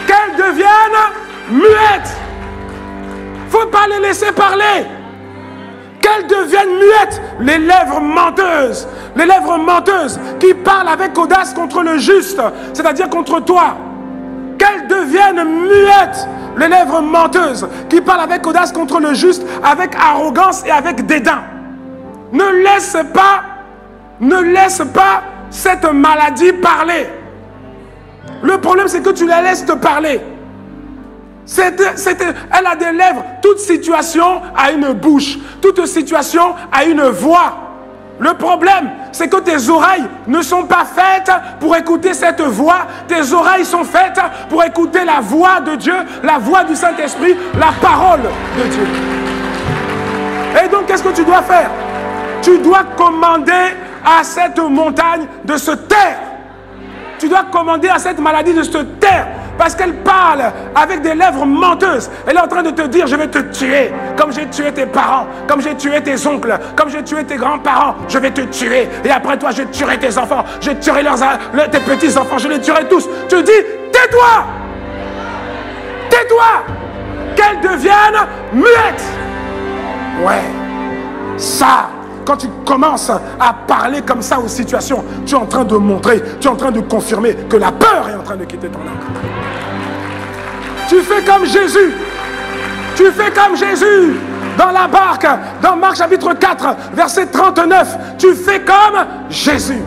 Qu'elle devienne muette. Faut pas les laisser parler. Qu'elles deviennent muettes, les lèvres menteuses qui parlent avec audace contre le juste, c'est-à-dire contre toi. Qu'elles deviennent muettes les lèvres menteuses, qui parlent avec audace contre le juste, avec arrogance et avec dédain. Ne laisse pas cette maladie parler. Le problème, c'est que tu la laisses te parler. Elle a des lèvres. Toute situation a une bouche. Toute situation a une voix. Le problème, c'est que tes oreilles ne sont pas faites pour écouter cette voix. Tes oreilles sont faites pour écouter la voix de Dieu, la voix du Saint-Esprit, la parole de Dieu. Et donc, qu'est-ce que tu dois faire? Tu dois commander à cette montagne de se taire. Tu dois commander à cette maladie de se taire. Parce qu'elle parle avec des lèvres menteuses. Elle est en train de te dire, je vais te tuer. Comme j'ai tué tes parents, comme j'ai tué tes oncles, comme j'ai tué tes grands-parents, je vais te tuer. Et après toi, je tuerai tes enfants, je tuerai tes petits-enfants, je les tuerai tous. Tu dis, tais-toi. Tais-toi. Qu'elle devienne muette. Ouais. Ça. Quand tu commences à parler comme ça aux situations, tu es en train de montrer, tu es en train de confirmer que la peur est en train de quitter ton âme. Tu fais comme Jésus. Tu fais comme Jésus dans la barque, dans Marc chapitre 4, verset 39. Tu fais comme Jésus.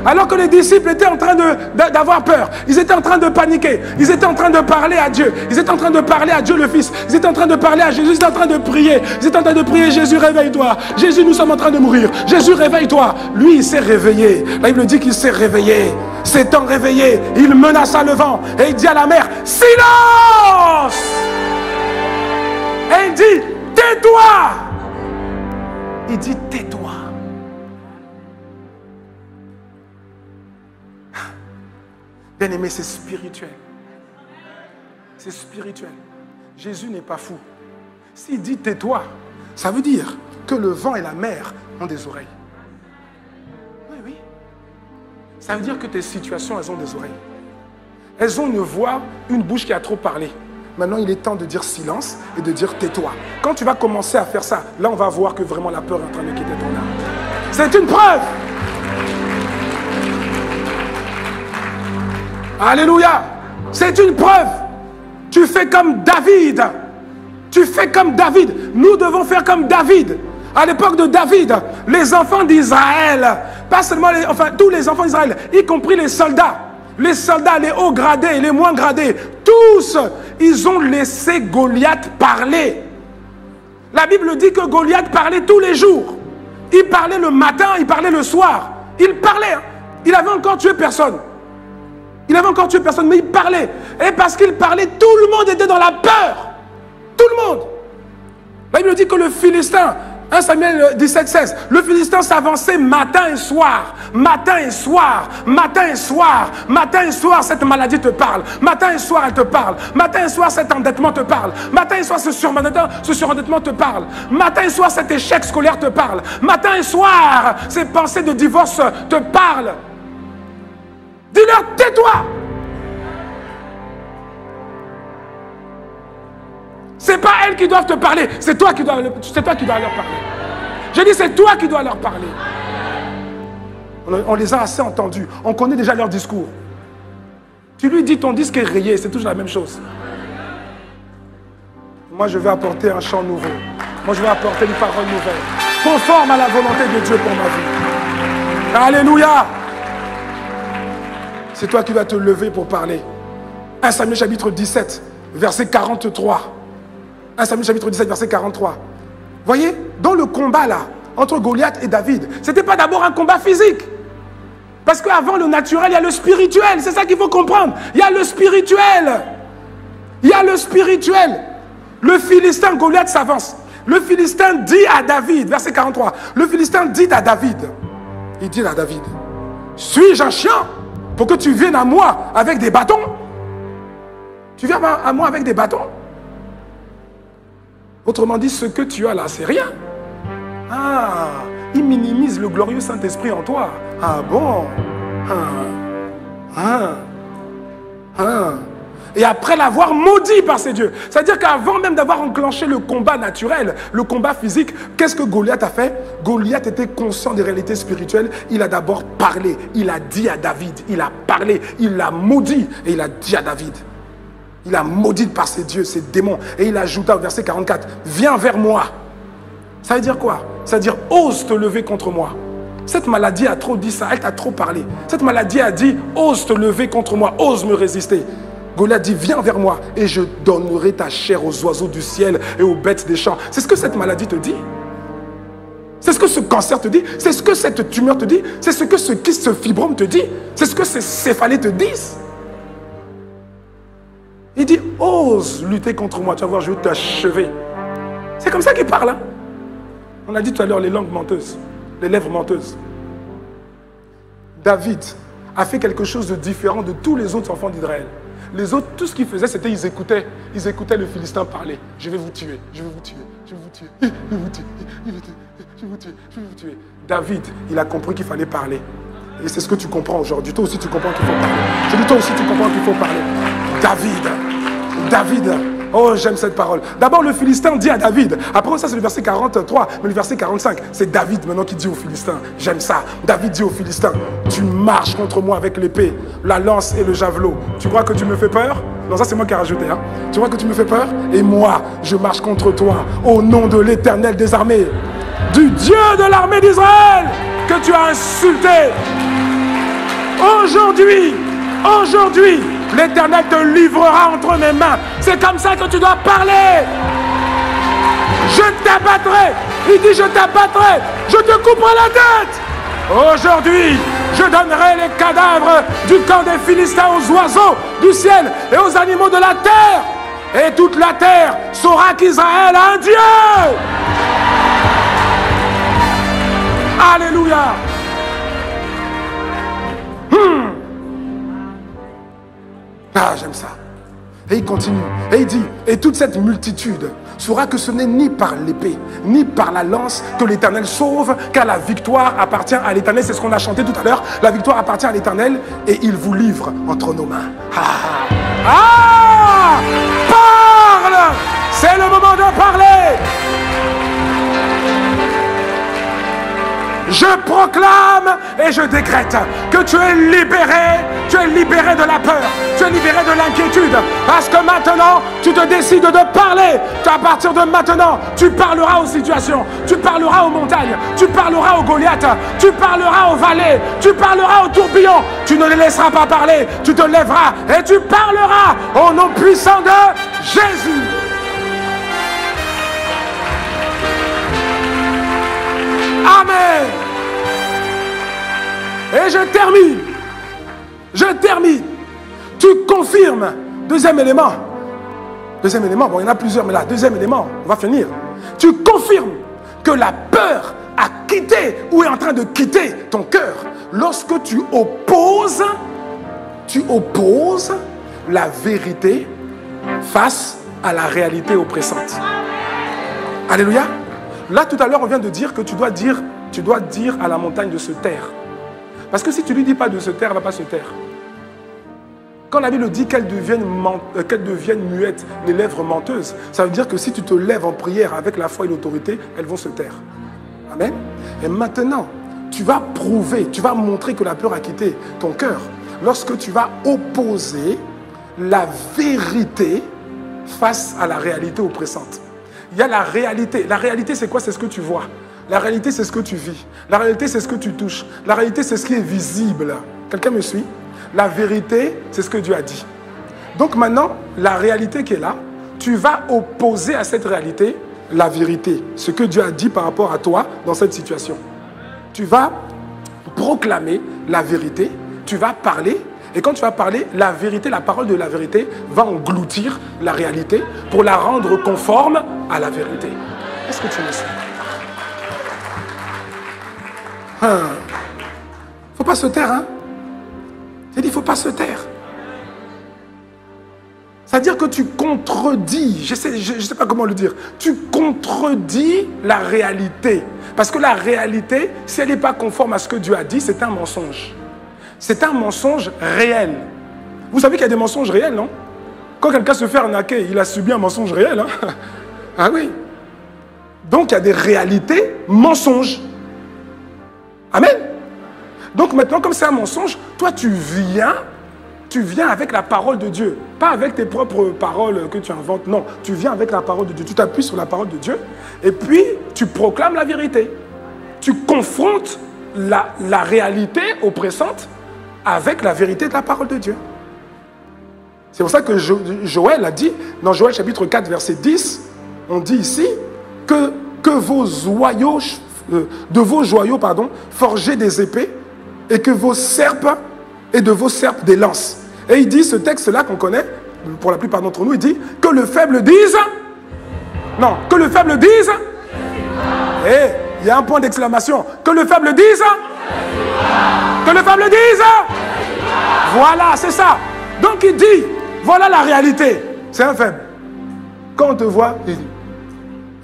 Alors que les disciples étaient en train d'avoir peur, ils étaient en train de paniquer, ils étaient en train de parler à Dieu, ils étaient en train de parler à Dieu le Fils, ils étaient en train de parler à Jésus, ils étaient en train de prier, ils étaient en train de prier, Jésus réveille-toi, Jésus nous sommes en train de mourir, Jésus réveille-toi. Lui il s'est réveillé, la Bible dit qu'il s'est réveillé, s'étant réveillé, il menaça le vent et il dit à la mer, silence! Et il dit, tais-toi! Il dit, tais-toi. Bien-aimé, c'est spirituel. C'est spirituel. Jésus n'est pas fou. S'il dit tais-toi, ça veut dire que le vent et la mer ont des oreilles. Oui, oui. Ça veut dire que tes situations, elles ont des oreilles. Elles ont une voix, une bouche qui a trop parlé. Maintenant, il est temps de dire silence et de dire tais-toi. Quand tu vas commencer à faire ça, là, on va voir que vraiment la peur est en train de quitter ton âme. C'est une preuve. Alléluia. C'est une preuve. Tu fais comme David. Tu fais comme David. Nous devons faire comme David. À l'époque de David, les enfants d'Israël, pas seulement tous les enfants d'Israël, y compris les soldats, les hauts gradés, les moins gradés, tous, ils ont laissé Goliath parler. La Bible dit que Goliath parlait tous les jours. Il parlait le matin, il parlait le soir. Il parlait. Il avait encore tué personne. Il avait encore tué personne, mais il parlait. Et parce qu'il parlait, tout le monde était dans la peur. Tout le monde. La Bible dit que le Philistin, 1 Samuel 17, 16, le Philistin s'avançait matin et soir. Matin et soir. Matin et soir. Matin et soir, cette maladie te parle. Matin et soir, elle te parle. Matin et soir, cet endettement te parle. Matin et soir, ce surendettement te parle. Matin et soir, cet échec scolaire te parle. Matin et soir, ces pensées de divorce te parlent. Dis-leur, tais-toi. C'est pas elles qui doivent te parler, c'est toi qui dois leur parler. Je dis, c'est toi qui dois leur parler. On les a assez entendus, on connaît déjà leur discours. Tu lui dis, ton disque est rayé, c'est toujours la même chose. Moi, je vais apporter un chant nouveau. Moi, je vais apporter une parole nouvelle, conforme à la volonté de Dieu pour ma vie. Alléluia. C'est toi qui vas te lever pour parler. 1 Samuel chapitre 17, verset 43. 1 Samuel chapitre 17, verset 43. Voyez, dans le combat là, entre Goliath et David, ce n'était pas d'abord un combat physique. Parce qu'avant le naturel, il y a le spirituel. C'est ça qu'il faut comprendre. Il y a le spirituel. Il y a le spirituel. Le Philistin, Goliath s'avance. Le Philistin dit à David, verset 43, le Philistin dit à David, il dit à David, suis-je un chien pour que tu viennes à moi avec des bâtons? Tu viens à moi avec des bâtons? Autrement dit, ce que tu as là, c'est rien. Ah, il minimise le glorieux Saint-Esprit en toi. Ah bon? Et après l'avoir maudit par ses dieux. C'est-à-dire qu'avant même d'avoir enclenché le combat naturel, le combat physique, qu'est-ce que Goliath a fait? Goliath était conscient des réalités spirituelles. Il a d'abord parlé. Il a dit à David. Il a parlé. Il l'a maudit. Et il a dit à David. Il a maudit par ses dieux, ses démons. Et il ajouta au verset 44, viens vers moi. Ça veut dire quoi? Ça veut dire, ose te lever contre moi. Cette maladie a trop dit ça, elle t'a trop parlé. Cette maladie a dit, ose te lever contre moi, ose me résister. Goliath dit, viens vers moi et je donnerai ta chair aux oiseaux du ciel et aux bêtes des champs. C'est ce que cette maladie te dit. C'est ce que ce cancer te dit. C'est ce que cette tumeur te dit. C'est ce que ce kyste, ce fibrome te dit. C'est ce que ces céphalées te disent. Il dit, ose lutter contre moi, tu vas voir, je vais t'achever. C'est comme ça qu'il parle. Hein? On a dit tout à l'heure les langues menteuses, les lèvres menteuses. David a fait quelque chose de différent de tous les autres enfants d'Israël. Les autres, tout ce qu'ils faisaient, c'était ils écoutaient le Philistin parler. Je vais vous tuer, je vais vous tuer, je vais vous tuer, je vais vous tuer, je vais vous tuer, je vais vous tuer, je vais vous tuer. David, il a compris qu'il fallait parler. Et c'est ce que tu comprends aujourd'hui. Toi aussi, tu comprends qu'il faut parler. Je dis, toi aussi, tu comprends qu'il faut parler. David. Oh, j'aime cette parole. D'abord, le Philistin dit à David. Après, ça, c'est le verset 43. Mais le verset 45, c'est David maintenant qui dit aux Philistins. J'aime ça. David dit aux Philistins, tu marches contre moi avec l'épée, la lance et le javelot. Tu crois que tu me fais peur? Non, ça, c'est moi qui ai rajouté. Hein. Tu crois que tu me fais peur? Et moi, je marche contre toi au nom de l'Éternel des armées, du Dieu de l'armée d'Israël que tu as insulté. Aujourd'hui, l'Éternel te livrera entre mes mains. C'est comme ça que tu dois parler. Je t'abattrai. Il dit, je t'abattrai. Je te couperai la tête. Aujourd'hui, je donnerai les cadavres du camp des Philistins aux oiseaux du ciel et aux animaux de la terre. Et toute la terre saura qu'Israël a un Dieu. Alléluia. Ah, j'aime ça. Et il continue. Et il dit, et toute cette multitude saura que ce n'est ni par l'épée, ni par la lance que l'Éternel sauve, car la victoire appartient à l'Éternel. C'est ce qu'on a chanté tout à l'heure. La victoire appartient à l'Éternel et il vous livre entre nos mains. Parle! C'est le moment de parler. Je proclame et je décrète que tu es libéré de la peur, tu es libéré de l'inquiétude, parce que maintenant, tu te décides de parler. À partir de maintenant, tu parleras aux situations, tu parleras aux montagnes, tu parleras aux Goliaths, tu parleras aux vallées, tu parleras aux tourbillons. Tu ne les laisseras pas parler, tu te lèveras et tu parleras au nom puissant de Jésus. Amen. Et je termine. Tu confirmes. Deuxième élément, bon, il y en a plusieurs, mais là, deuxième élément, on va finir. Tu confirmes que la peur a quitté ou est en train de quitter ton cœur lorsque tu opposes la vérité face à la réalité oppressante. Alléluia. Là, tout à l'heure, on vient de dire que tu dois dire à la montagne de se taire. Parce que si tu ne lui dis pas de se taire, elle ne va pas se taire. Quand la Bible dit qu'elle devienne muette, les lèvres menteuses, ça veut dire que si tu te lèves en prière avec la foi et l'autorité, elles vont se taire. Amen. Et maintenant, tu vas prouver, tu vas montrer que la peur a quitté ton cœur lorsque tu vas opposer la vérité face à la réalité oppressante. Il y a la réalité. La réalité, c'est quoi? C'est ce que tu vois. La réalité, c'est ce que tu vis. La réalité, c'est ce que tu touches. La réalité, c'est ce qui est visible. Quelqu'un me suit? La vérité, c'est ce que Dieu a dit. Donc maintenant, la réalité qui est là, tu vas opposer à cette réalité la vérité. Ce que Dieu a dit par rapport à toi dans cette situation. Tu vas proclamer la vérité. Tu vas parler. Et quand tu vas parler, la vérité, la parole de la vérité va engloutir la réalité pour la rendre conforme à la vérité. Est-ce que tu me suis? Faut pas se taire, hein? J'ai dit, il ne faut pas se taire. C'est-à-dire que tu contredis, je sais pas comment le dire, tu contredis la réalité. Parce que la réalité, si elle n'est pas conforme à ce que Dieu a dit, c'est un mensonge. C'est un mensonge réel. Vous savez qu'il y a des mensonges réels, non? Quand quelqu'un se fait arnaquer, il a subi un mensonge réel. Hein? Ah oui. Donc il y a des réalités mensonges. Amen. Donc maintenant, comme c'est un mensonge, toi tu viens tu viens avec la parole de Dieu. Pas avec tes propres paroles que tu inventes. Non, tu viens avec la parole de Dieu. Tu t'appuies sur la parole de Dieu. Et puis, tu proclames la vérité. Tu confrontes la réalité oppressante avec la vérité de la parole de Dieu. C'est pour ça que Joël a dit, dans Joël chapitre 4, verset 10, on dit ici que vos joyaux, de vos joyaux, forgez des épées, et que vos serpes, et de vos serpes des lances. Et il dit, ce texte-là qu'on connaît, pour la plupart d'entre nous, il dit que le faible dise, non, que le faible dise, et il y a un point d'exclamation, que le faible dise, que le faible dise, voilà, c'est ça. Donc il dit, voilà la réalité, c'est un faible. Quand on te voit, il dit,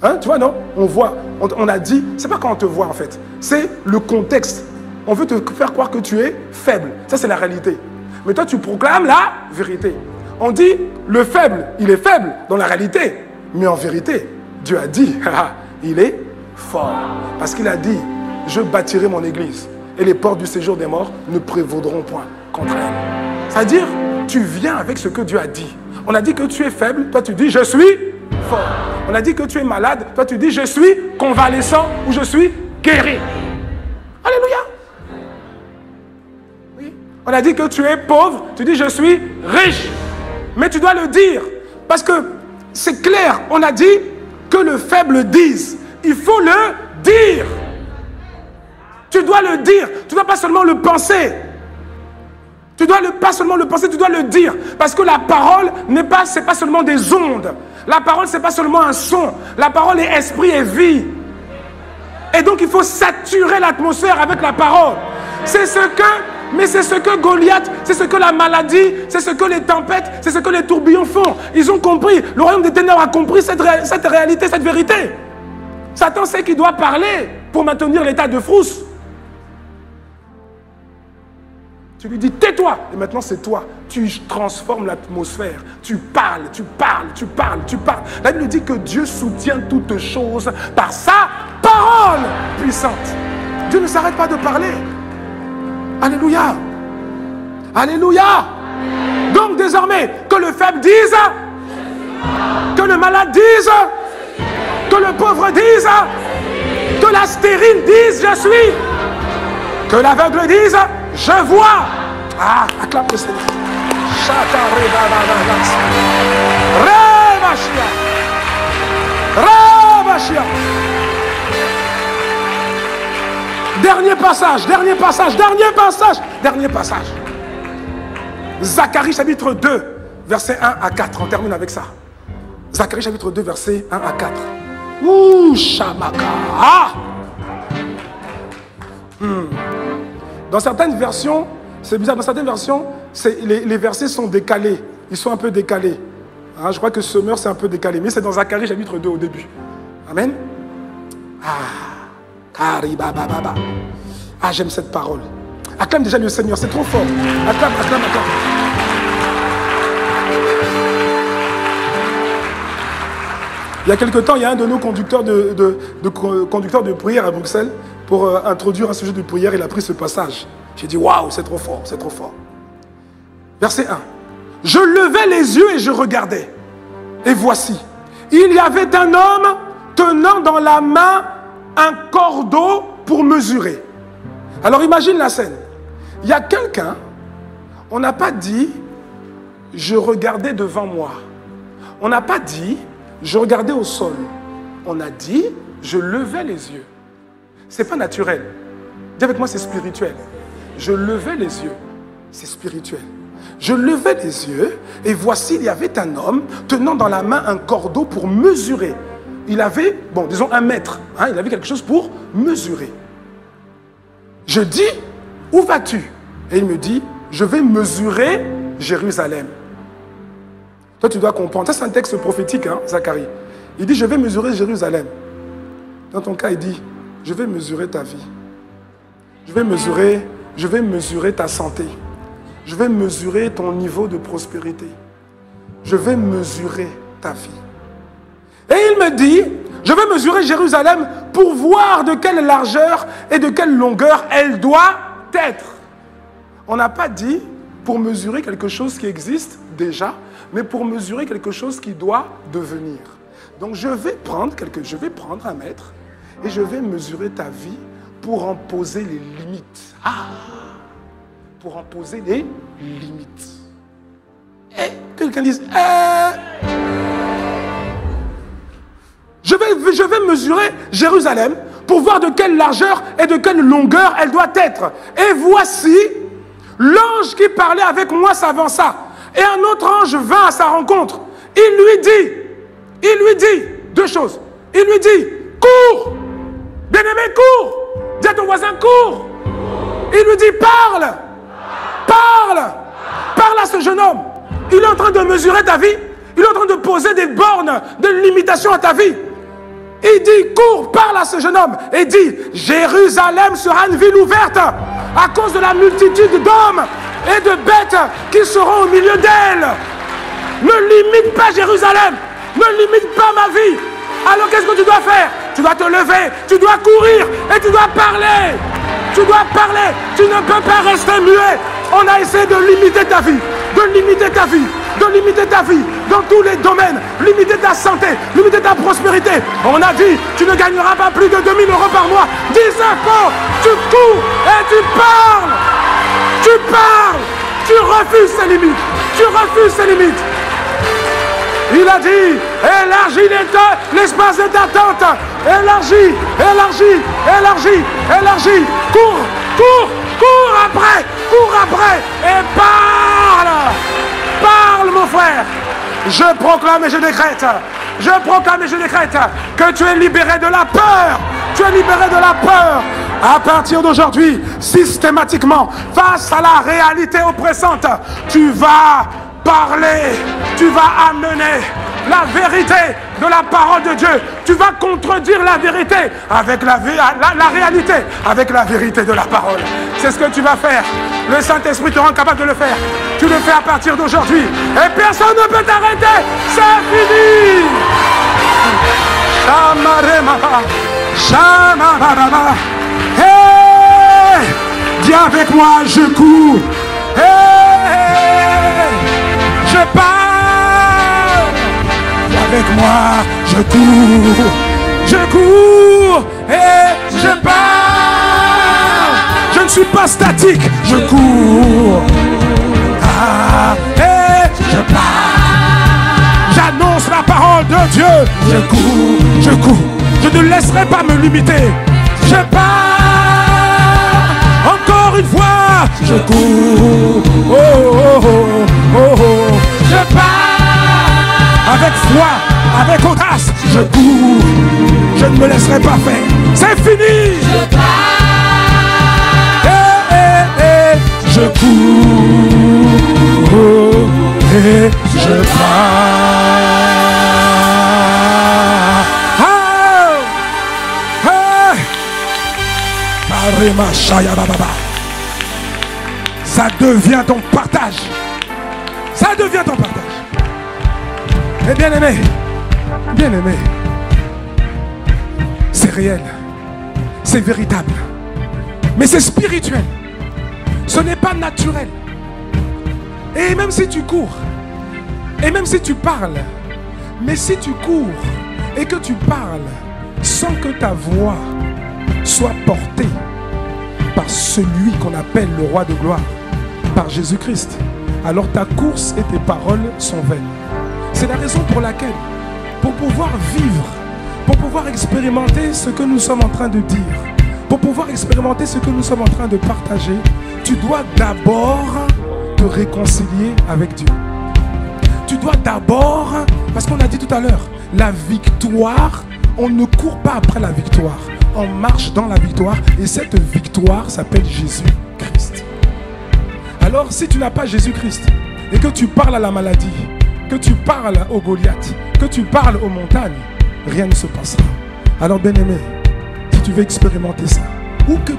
hein, tu vois, non? On voit, on a dit, c'est pas quand on te voit en fait, c'est le contexte. On veut te faire croire que tu es faible. Ça, c'est la réalité. Mais toi, tu proclames la vérité. On dit, le faible, il est faible dans la réalité. Mais en vérité, Dieu a dit, il est fort. Parce qu'il a dit, je bâtirai mon église. Et les portes du séjour des morts ne prévaudront point contre elle. C'est-à-dire, tu viens avec ce que Dieu a dit. On a dit que tu es faible, toi tu dis, je suis fort. On a dit que tu es malade, toi tu dis, je suis convalescent ou je suis guéri. Alléluia. On a dit que tu es pauvre, tu dis je suis riche. Mais tu dois le dire. Parce que c'est clair, on a dit que le faible dise. Il faut le dire. Tu dois le dire. Tu ne dois pas seulement le penser. Tu dois pas seulement le penser, tu dois le dire. Parce que la parole c'est pas seulement des ondes. La parole, c'est pas seulement un son. La parole est esprit et vie. Et donc il faut saturer l'atmosphère avec la parole. C'est ce que Goliath, c'est ce que la maladie, c'est ce que les tempêtes, c'est ce que les tourbillons font. Ils ont compris, le royaume des ténèbres a compris cette réalité, cette vérité. Satan sait qu'il doit parler pour maintenir l'état de frousse. Tu lui dis, tais-toi. Et maintenant, c'est toi. Tu transformes l'atmosphère. Tu parles, tu parles, tu parles, tu parles. La Bible dit que Dieu soutient toutes choses par sa parole puissante. Dieu ne s'arrête pas de parler. Alléluia. Alléluia. Donc désormais, que le faible dise, que le malade dise, que le pauvre dise, que la stérile dise, je suis, que l'aveugle dise, je vois. Ah, acclame le Seigneur. Rabashia. Dernier passage, dernier passage, dernier passage, dernier passage. Zacharie chapitre 2, versets 1 à 4. On termine avec ça. Zacharie chapitre 2, versets 1 à 4. Ouh, Shamaka. Ah! Dans certaines versions, c'est bizarre, dans certaines versions, les versets sont décalés. Ils sont un peu décalés. Hein, je crois que Semeur, c'est un peu décalé. Mais c'est dans Zacharie chapitre 2 au début. Amen. Ah, j'aime cette parole. Acclame déjà le Seigneur, c'est trop fort. Acclame, acclame, acclame. Il y a quelque temps, il y a un de nos conducteurs conducteurs de prière à Bruxelles pour introduire un sujet de prière. Il a pris ce passage. J'ai dit, waouh, c'est trop fort, c'est trop fort. Verset 1. Je levai les yeux et je regardais. Et voici, il y avait un homme tenant dans la main un cordeau pour mesurer. Alors imagine la scène. Il y a quelqu'un, on n'a pas dit, je regardais devant moi. On n'a pas dit, je regardais au sol. On a dit, je levais les yeux. C'est pas naturel. Dis avec moi, c'est spirituel. Je levais les yeux. C'est spirituel. Je levais les yeux et voici, il y avait un homme tenant dans la main un cordeau pour mesurer. Il avait, bon, disons 1 mètre. Hein, il avait quelque chose pour mesurer. Je dis, où vas-tu? Et il me dit, je vais mesurer Jérusalem. Toi, tu dois comprendre. Ça, c'est un texte prophétique, hein, Zacharie. Il dit, je vais mesurer Jérusalem. Dans ton cas, il dit, je vais mesurer ta vie. Je vais mesurer ta santé. Je vais mesurer ton niveau de prospérité. Je vais mesurer ta vie. Et il me dit, je vais mesurer Jérusalem pour voir de quelle largeur et de quelle longueur elle doit être. On n'a pas dit, pour mesurer quelque chose qui existe déjà, mais pour mesurer quelque chose qui doit devenir. Donc je vais prendre un mètre et je vais mesurer ta vie pour en poser les limites. Pour en poser les limites. Et quelqu'un dise, je vais mesurer Jérusalem pour voir de quelle largeur et de quelle longueur elle doit être. Et voici, l'ange qui parlait avec moi s'avança. Et un autre ange vint à sa rencontre. Il lui dit deux choses. Il lui dit, cours, bien-aimé, cours. Dis à ton voisin, cours. Il lui dit, parle à ce jeune homme. Il est en train de mesurer ta vie. Il est en train de poser des bornes de limitation à ta vie. Il dit, cours, parle à ce jeune homme. Et dit, Jérusalem sera une ville ouverte à cause de la multitude d'hommes et de bêtes qui seront au milieu d'elle. Ne limite pas Jérusalem. Ne limite pas ma vie. Alors qu'est-ce que tu dois faire? Tu dois te lever, tu dois courir et tu dois parler. Tu dois parler. Tu ne peux pas rester muet. On a essayé de limiter ta vie. De limiter ta vie. De limiter ta vie dans tous les domaines. Limiter ta santé. Limiter ta prospérité. On a dit, tu ne gagneras pas plus de 2 000 € par mois. 19 ans, tu cours et tu parles. Tu parles. Tu refuses ces limites. Tu refuses ces limites. Il a dit, élargis l'espace de ta tente. Élargis, élargis, élargis, élargis. Cours après et parle. Parle, mon frère. Je proclame et je décrète. Que tu es libéré de la peur. Tu es libéré de la peur. À partir d'aujourd'hui, systématiquement, face à la réalité oppressante, tu vas parler, tu vas amener la vérité de la parole de Dieu. Tu vas contredire la vérité avec la réalité, avec la vérité de la parole. C'est ce que tu vas faire. Le Saint-Esprit te rend capable de le faire. Tu le fais à partir d'aujourd'hui. Et personne ne peut t'arrêter. C'est fini. Hey, dis avec moi, je cours. Hey, je parle. Dis avec moi, je cours et je parle. Je ne suis pas statique, je cours. Et je parle. J'annonce la parole de Dieu. Je cours. Je ne laisserai pas me limiter. Je parle. Encore une fois, je cours. Je parle. Avec foi, avec audace, je cours. Je ne me laisserai pas faire. C'est fini. Je parle. Je cours et je parle. Ça devient ton partage. Ça devient ton partage. Et bien aimé, c'est réel, c'est véritable, mais c'est spirituel. Ce n'est pas naturel. Et même si tu cours, et même si tu parles, mais si tu cours et que tu parles sans que ta voix soit portée par celui qu'on appelle le roi de gloire, par Jésus-Christ, alors ta course et tes paroles sont vaines. C'est la raison pour laquelle, pour pouvoir vivre, pour pouvoir expérimenter ce que nous sommes en train de dire, pour pouvoir expérimenter ce que nous sommes en train de partager, tu dois d'abord te réconcilier avec Dieu. Tu dois d'abord, parce qu'on a dit tout à l'heure, la victoire, on ne court pas après la victoire, on marche dans la victoire et cette victoire s'appelle Jésus-Christ. Alors si tu n'as pas Jésus-Christ et que tu parles à la maladie, que tu parles au Goliath, que tu parles aux montagnes, rien ne se passera. Alors bien-aimé, si tu veux expérimenter ça, où que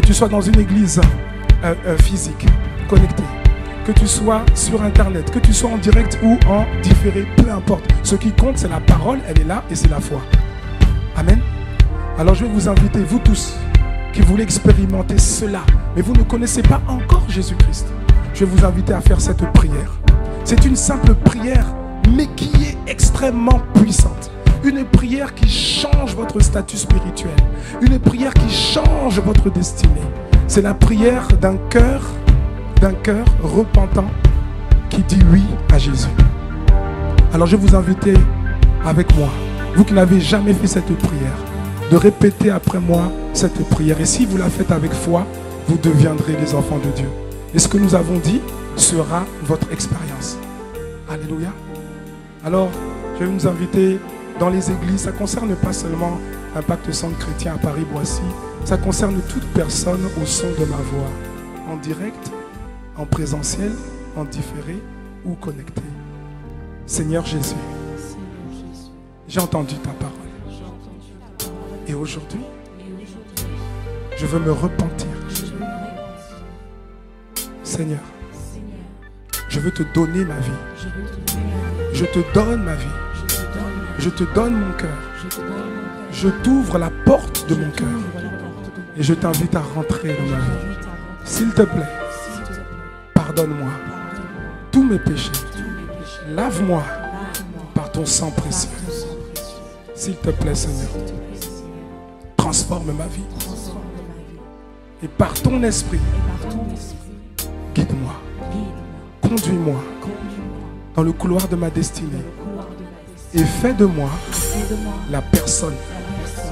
tu sois dans une église physique, connectée, que tu sois sur internet, que tu sois en direct ou en différé, peu importe. Ce qui compte, c'est la parole, elle est là et c'est la foi. Amen. Alors je vais vous inviter, vous tous, qui voulez expérimenter cela, mais vous ne connaissez pas encore Jésus-Christ. je vais vous inviter à faire cette prière. C'est une simple prière, mais qui est extrêmement puissante. Une prière qui change votre statut spirituel. Une prière qui change votre destinée. C'est la prière d'un cœur repentant qui dit oui à Jésus. Alors je vais vous inviter avec moi, vous qui n'avez jamais fait cette prière, de répéter après moi cette prière. Et si vous la faites avec foi, vous deviendrez les enfants de Dieu. Et ce que nous avons dit sera votre expérience. Alléluia. Alors, je vais vous inviter dans les églises. Ça ne concerne pas seulement Impact Centre Chrétien à Paris-Boissy. Ça concerne toute personne au son de ma voix. En direct, en présentiel, en différé ou connecté. Seigneur Jésus, j'ai entendu ta parole. Et aujourd'hui, je veux me repentir. Seigneur, je veux te donner ma vie. Je te donne ma vie. Je te donne mon cœur. Je t'ouvre la porte de mon cœur. Et je t'invite à rentrer dans ma vie. S'il te plaît, pardonne-moi tous mes péchés. Lave-moi par ton sang précieux. S'il te plaît, Seigneur, transforme ma vie. Et par ton esprit, guide-moi. Conduis-moi dans le couloir de ma destinée. Et fais de moi la personne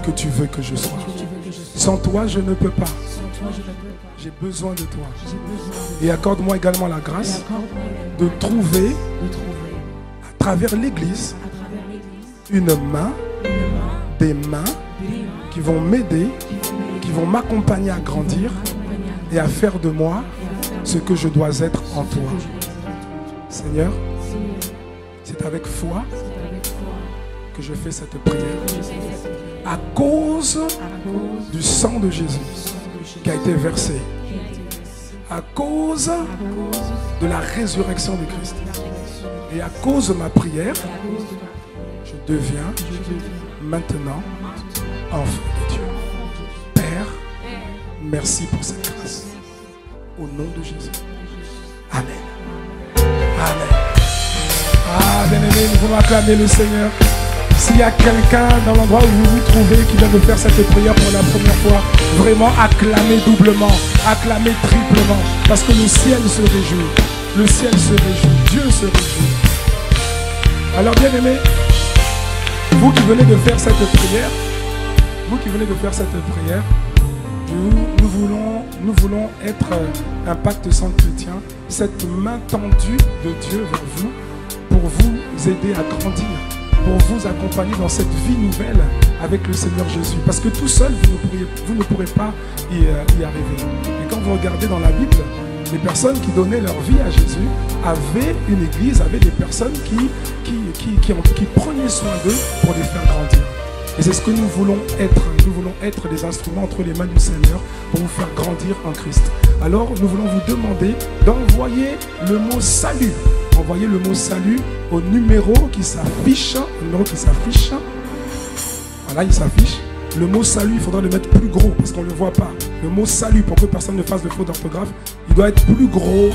que tu veux que je sois. Sans toi, je ne peux pas. J'ai besoin de toi. Et accorde-moi également la grâce de trouver à travers l'Église une main, des mains qui vont m'aider, qui vont m'accompagner à grandir et à faire de moi ce que je dois être en toi. Seigneur, c'est avec foi que je fais cette prière. À cause du sang de Jésus qui a été versé. À cause de la résurrection de Christ. Et à cause de ma prière, je deviens maintenant enfant de Dieu. Père, merci pour cette grâce. Au nom de Jésus. Amen. Amen. Ah, bien-aimé, nous voulons acclamer le Seigneur. S'il y a quelqu'un dans l'endroit où vous vous trouvez qui vient de faire cette prière pour la première fois, vraiment acclamez doublement, acclamez triplement, parce que le ciel se réjouit. Le ciel se réjouit. Dieu se réjouit. Alors, bien-aimé, vous qui venez de faire cette prière, nous voulons être Impact Centre Chrétien, cette main tendue de Dieu vers vous, pour vous aider à grandir, pour vous accompagner dans cette vie nouvelle avec le Seigneur Jésus. Parce que tout seul, vous ne pourrez pas y arriver. Et quand vous regardez dans la Bible, les personnes qui donnaient leur vie à Jésus avaient une église, avaient des personnes qui prenaient soin d'eux pour les faire grandir. Et c'est ce que nous voulons être. Nous voulons être des instruments entre les mains du Seigneur pour vous faire grandir en Christ. Alors, nous voulons vous demander d'envoyer le mot salut. Envoyez le mot salut au numéro qui s'affiche. Voilà, il s'affiche. Le mot salut, il faudra le mettre plus gros parce qu'on ne le voit pas. Le mot salut, pour que personne ne fasse de faute d'orthographe, il doit être plus gros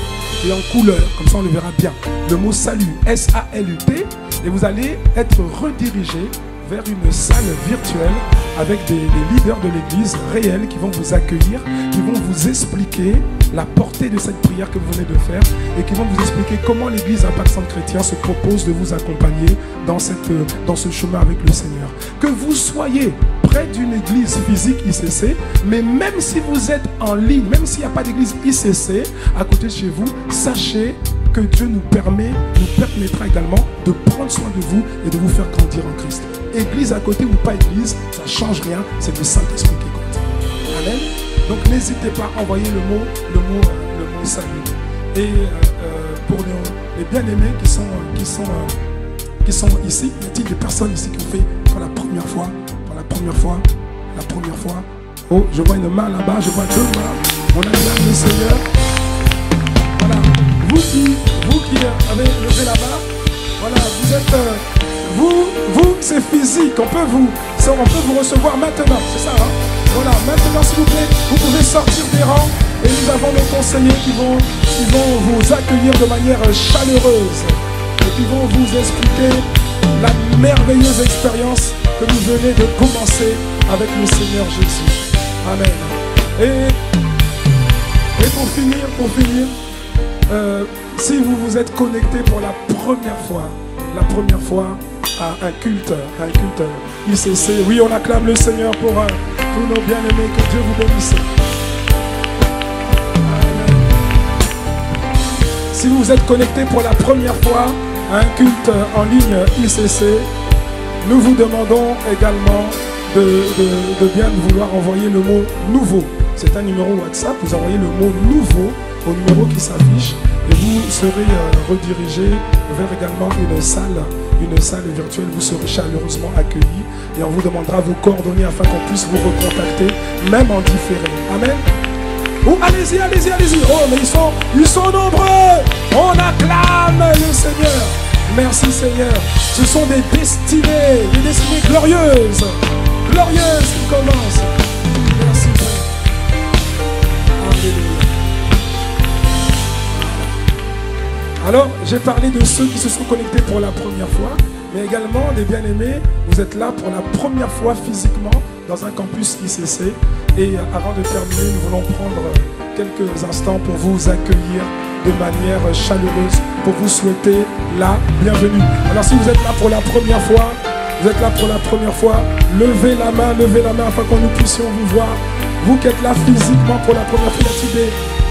et en couleur. Comme ça, on le verra bien. Le mot salut, S-A-L-U-T. Et vous allez être redirigé vers une salle virtuelle avec des leaders de l'église réels qui vont vous accueillir, qui vont vous expliquer la portée de cette prière que vous venez de faire et qui vont vous expliquer comment l'église Impact Centre Chrétien se propose de vous accompagner dans ce chemin avec le Seigneur. Que vous soyez près d'une église physique ICC, mais même si vous êtes en ligne, même s'il n'y a pas d'église ICC à côté de chez vous, sachez que Dieu nous permettra également de prendre soin de vous et de vous faire grandir en Christ. Église à côté ou pas église, ça ne change rien, c'est le Saint-Esprit qui compte. Amen. Donc n'hésitez pas à envoyer le mot salut. Et pour les bien-aimés qui sont ici, y a-t-il des personnes ici qui ont fait pour la première fois? Oh, je vois une main là-bas, je vois deux mains. On acclame le Seigneur. Voilà. Vous qui avez levé la main, voilà, vous êtes... Vous, c'est physique, on peut vous recevoir maintenant, c'est ça, hein? Voilà, maintenant s'il vous plaît, vous pouvez sortir des rangs Et nous avons nos conseillers qui vont vous accueillir de manière chaleureuse et qui vont vous expliquer la merveilleuse expérience que vous venez de commencer avec le Seigneur Jésus. Amen. Et pour finir, si vous vous êtes connecté pour la première fois à un culte ICC, oui, on acclame le Seigneur pour tous nos bien-aimés, que Dieu vous bénisse. Amen. Si vous vous êtes connecté pour la première fois à un culte en ligne ICC, nous vous demandons également de bien vouloir envoyer le mot nouveau. C'est un numéro WhatsApp, vous envoyez le mot nouveau au numéro qui s'affiche et vous serez redirigé vers également une salle virtuelle. Vous serez chaleureusement accueillis et on vous demandera vos coordonnées afin qu'on puisse vous recontacter, même en différé. Amen. Oh, allez-y. Oh, mais ils sont nombreux. On acclame le Seigneur. Merci Seigneur. Ce sont des destinées glorieuses qui commencent. Merci Père. Alléluia. Alors, j'ai parlé de ceux qui se sont connectés pour la première fois, mais également des bien-aimés, vous êtes là pour la première fois physiquement dans un campus ICC. Et avant de terminer, nous voulons prendre quelques instants pour vous accueillir de manière chaleureuse, pour vous souhaiter la bienvenue. Alors si vous êtes là pour la première fois, levez la main afin que nous puissions vous voir. Vous qui êtes là physiquement pour la première fois,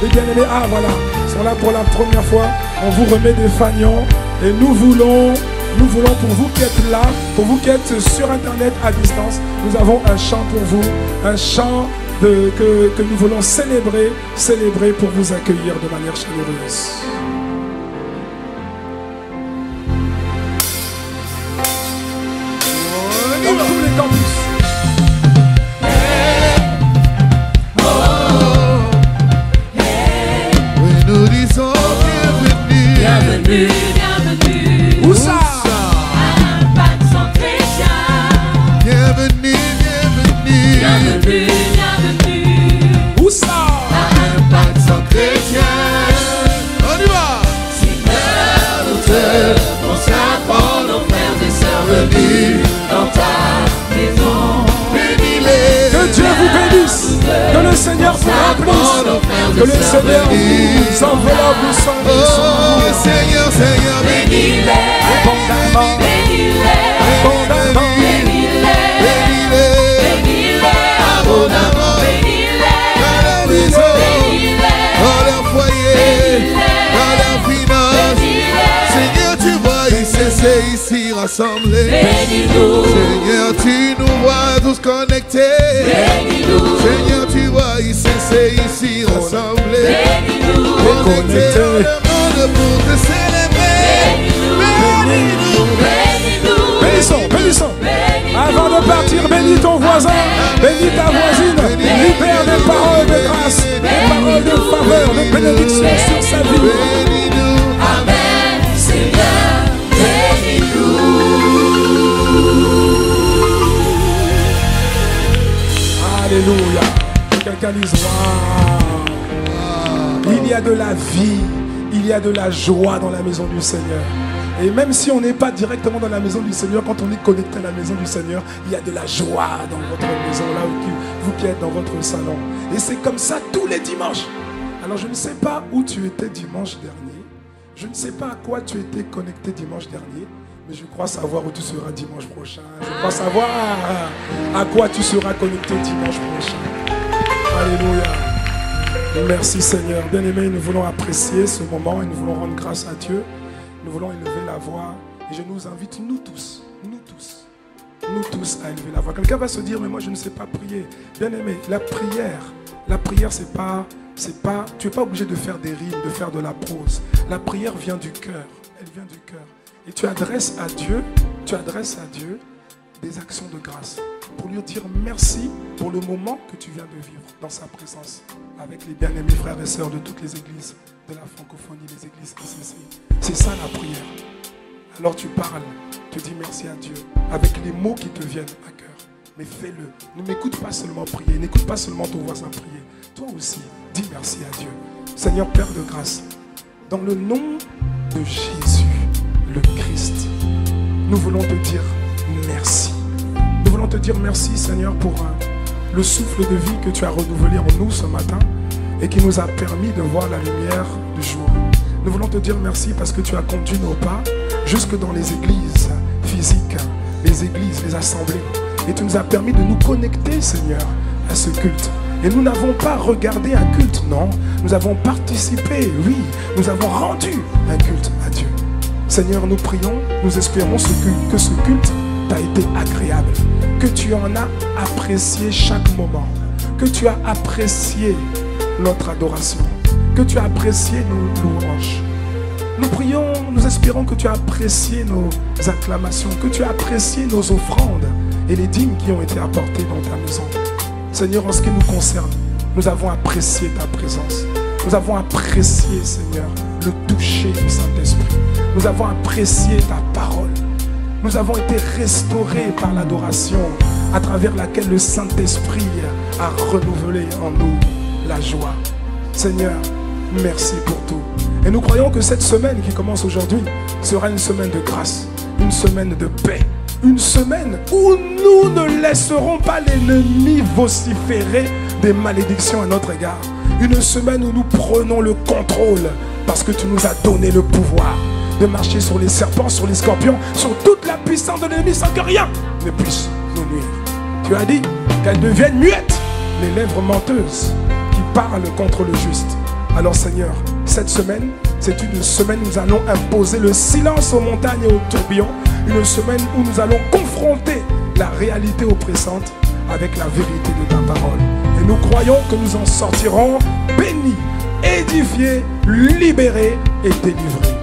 des bien-aimés, ah voilà, ils sont là pour la première fois. On vous remet des fanions et nous voulons pour vous qui êtes là, pour vous qui êtes sur internet à distance, nous avons un chant pour vous, un chant que nous voulons célébrer pour vous accueillir de manière chaleureuse. Dans tous les campus. Nous disons bienvenue. Où ça? Où ça? Impact sans chrétien. On y va. Seigneur, nous te consacrons nos frères et sœurs venus dans ta maison. Bénis-les. Que Dieu vous bénisse. Que le Seigneur vous remplisse. Que le Seigneur vous enveloppe, vous s'enveloppe. Oh Seigneur, bénis-les. Abondamment. Abondamment. Dans leur foyer, dans leur finance. Seigneur, tu vois, c'est ici rassemblés. Seigneur, tu nous vois tous connectés. Seigneur, tu vois, c'est ici rassemblés. Connectés dans le monde pour te célébrer. Bénissons. Avant de partir, bénis ton voisin, bénis ta voisine, libère des paroles de grâce, des paroles de faveur, de bénédiction sur sa vie. Amen, Seigneur, bénis-nous. Alléluia. Quelqu'un dise waouh. Il y a de la vie, il y a de la joie dans la maison du Seigneur. Et même si on n'est pas directement dans la maison du Seigneur, quand on est connecté à la maison du Seigneur, il y a de la joie dans votre maison, là où vous qui êtes dans votre salon. Et c'est comme ça tous les dimanches. Alors je ne sais pas où tu étais dimanche dernier. Je ne sais pas à quoi tu étais connecté dimanche dernier. Mais je crois savoir où tu seras dimanche prochain. Je crois savoir à quoi tu seras connecté dimanche prochain. Alléluia. Merci Seigneur. Bien-aimés, nous voulons apprécier ce moment et nous voulons rendre grâce à Dieu. Nous voulons élever la voix et je nous invite, nous tous à élever la voix. Quelqu'un va se dire, mais moi je ne sais pas prier. Bien-aimé, la prière c'est pas, tu n'es pas obligé de faire des rimes, de faire de la prose. La prière vient du cœur, elle vient du cœur. Et tu adresses à Dieu des actions de grâce pour lui dire merci pour le moment que tu viens de vivre dans sa présence avec les bien-aimés frères et sœurs de toutes les églises de la francophonie, les églises ICC. C'est ça la prière. Alors tu parles, tu dis merci à Dieu avec les mots qui te viennent à cœur. Mais fais-le. Ne m'écoute pas seulement prier, n'écoute pas seulement ton voisin prier. Toi aussi, Dis merci à Dieu. Seigneur Père de grâce, dans le nom de Jésus, le Christ, nous voulons te dire merci. Nous voulons te dire merci, Seigneur, pour le souffle de vie que tu as renouvelé en nous ce matin et qui nous a permis de voir la lumière du jour. Nous voulons te dire merci parce que tu as conduit nos pas jusque dans les églises physiques, les églises, les assemblées. Et tu nous as permis de nous connecter, Seigneur, à ce culte. Et nous n'avons pas regardé un culte, non. Nous avons participé, oui. Nous avons rendu un culte à Dieu. Seigneur, nous prions, nous espérons que ce culte t'a été agréable. Que tu en as apprécié chaque moment. Que tu as apprécié notre adoration. Que tu as apprécié nos louanges. Nous prions, nous espérons que tu as apprécié nos acclamations. Que tu as apprécié nos offrandes et les dîmes qui ont été apportées dans ta maison. Seigneur, en ce qui nous concerne, nous avons apprécié ta présence. Nous avons apprécié, Seigneur, le toucher du Saint-Esprit. Nous avons apprécié ta parole. Nous avons été restaurés par l'adoration à travers laquelle le Saint-Esprit a renouvelé en nous la joie. Seigneur, merci pour tout. Et nous croyons que cette semaine qui commence aujourd'hui sera une semaine de grâce, une semaine de paix. Une semaine où nous ne laisserons pas l'ennemi vociférer des malédictions à notre égard. Une semaine où nous prenons le contrôle parce que tu nous as donné le pouvoir de marcher sur les serpents, sur les scorpions, sur toute la puissance de l'ennemi sans que rien ne puisse nous nuire. Tu as dit qu'elles deviennent muettes, les lèvres menteuses qui parlent contre le juste. Alors Seigneur, cette semaine, c'est une semaine où nous allons imposer le silence aux montagnes et aux tourbillons. Une semaine où nous allons confronter la réalité oppressante avec la vérité de ta parole. Et nous croyons que nous en sortirons bénis, édifiés, libérés et délivrés.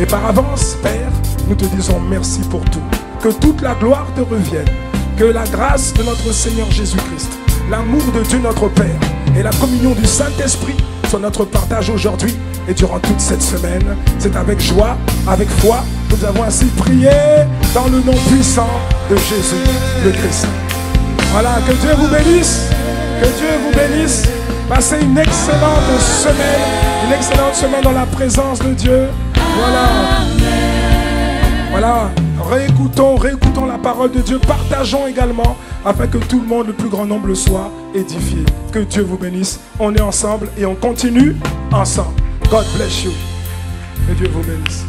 Et par avance, Père, nous te disons merci pour tout. Que toute la gloire te revienne. Que la grâce de notre Seigneur Jésus-Christ, l'amour de Dieu notre Père et la communion du Saint-Esprit soit notre partage aujourd'hui et durant toute cette semaine. C'est avec joie, avec foi, que nous avons ainsi prié dans le nom puissant de Jésus le Christ. Voilà, que Dieu vous bénisse. Que Dieu vous bénisse. Passez une excellente semaine dans la présence de Dieu. Voilà, réécoutons la parole de Dieu. Partageons également afin que tout le monde, le plus grand nombre, soit édifié. Que Dieu vous bénisse. On est ensemble et on continue ensemble. God bless you. Que Dieu vous bénisse.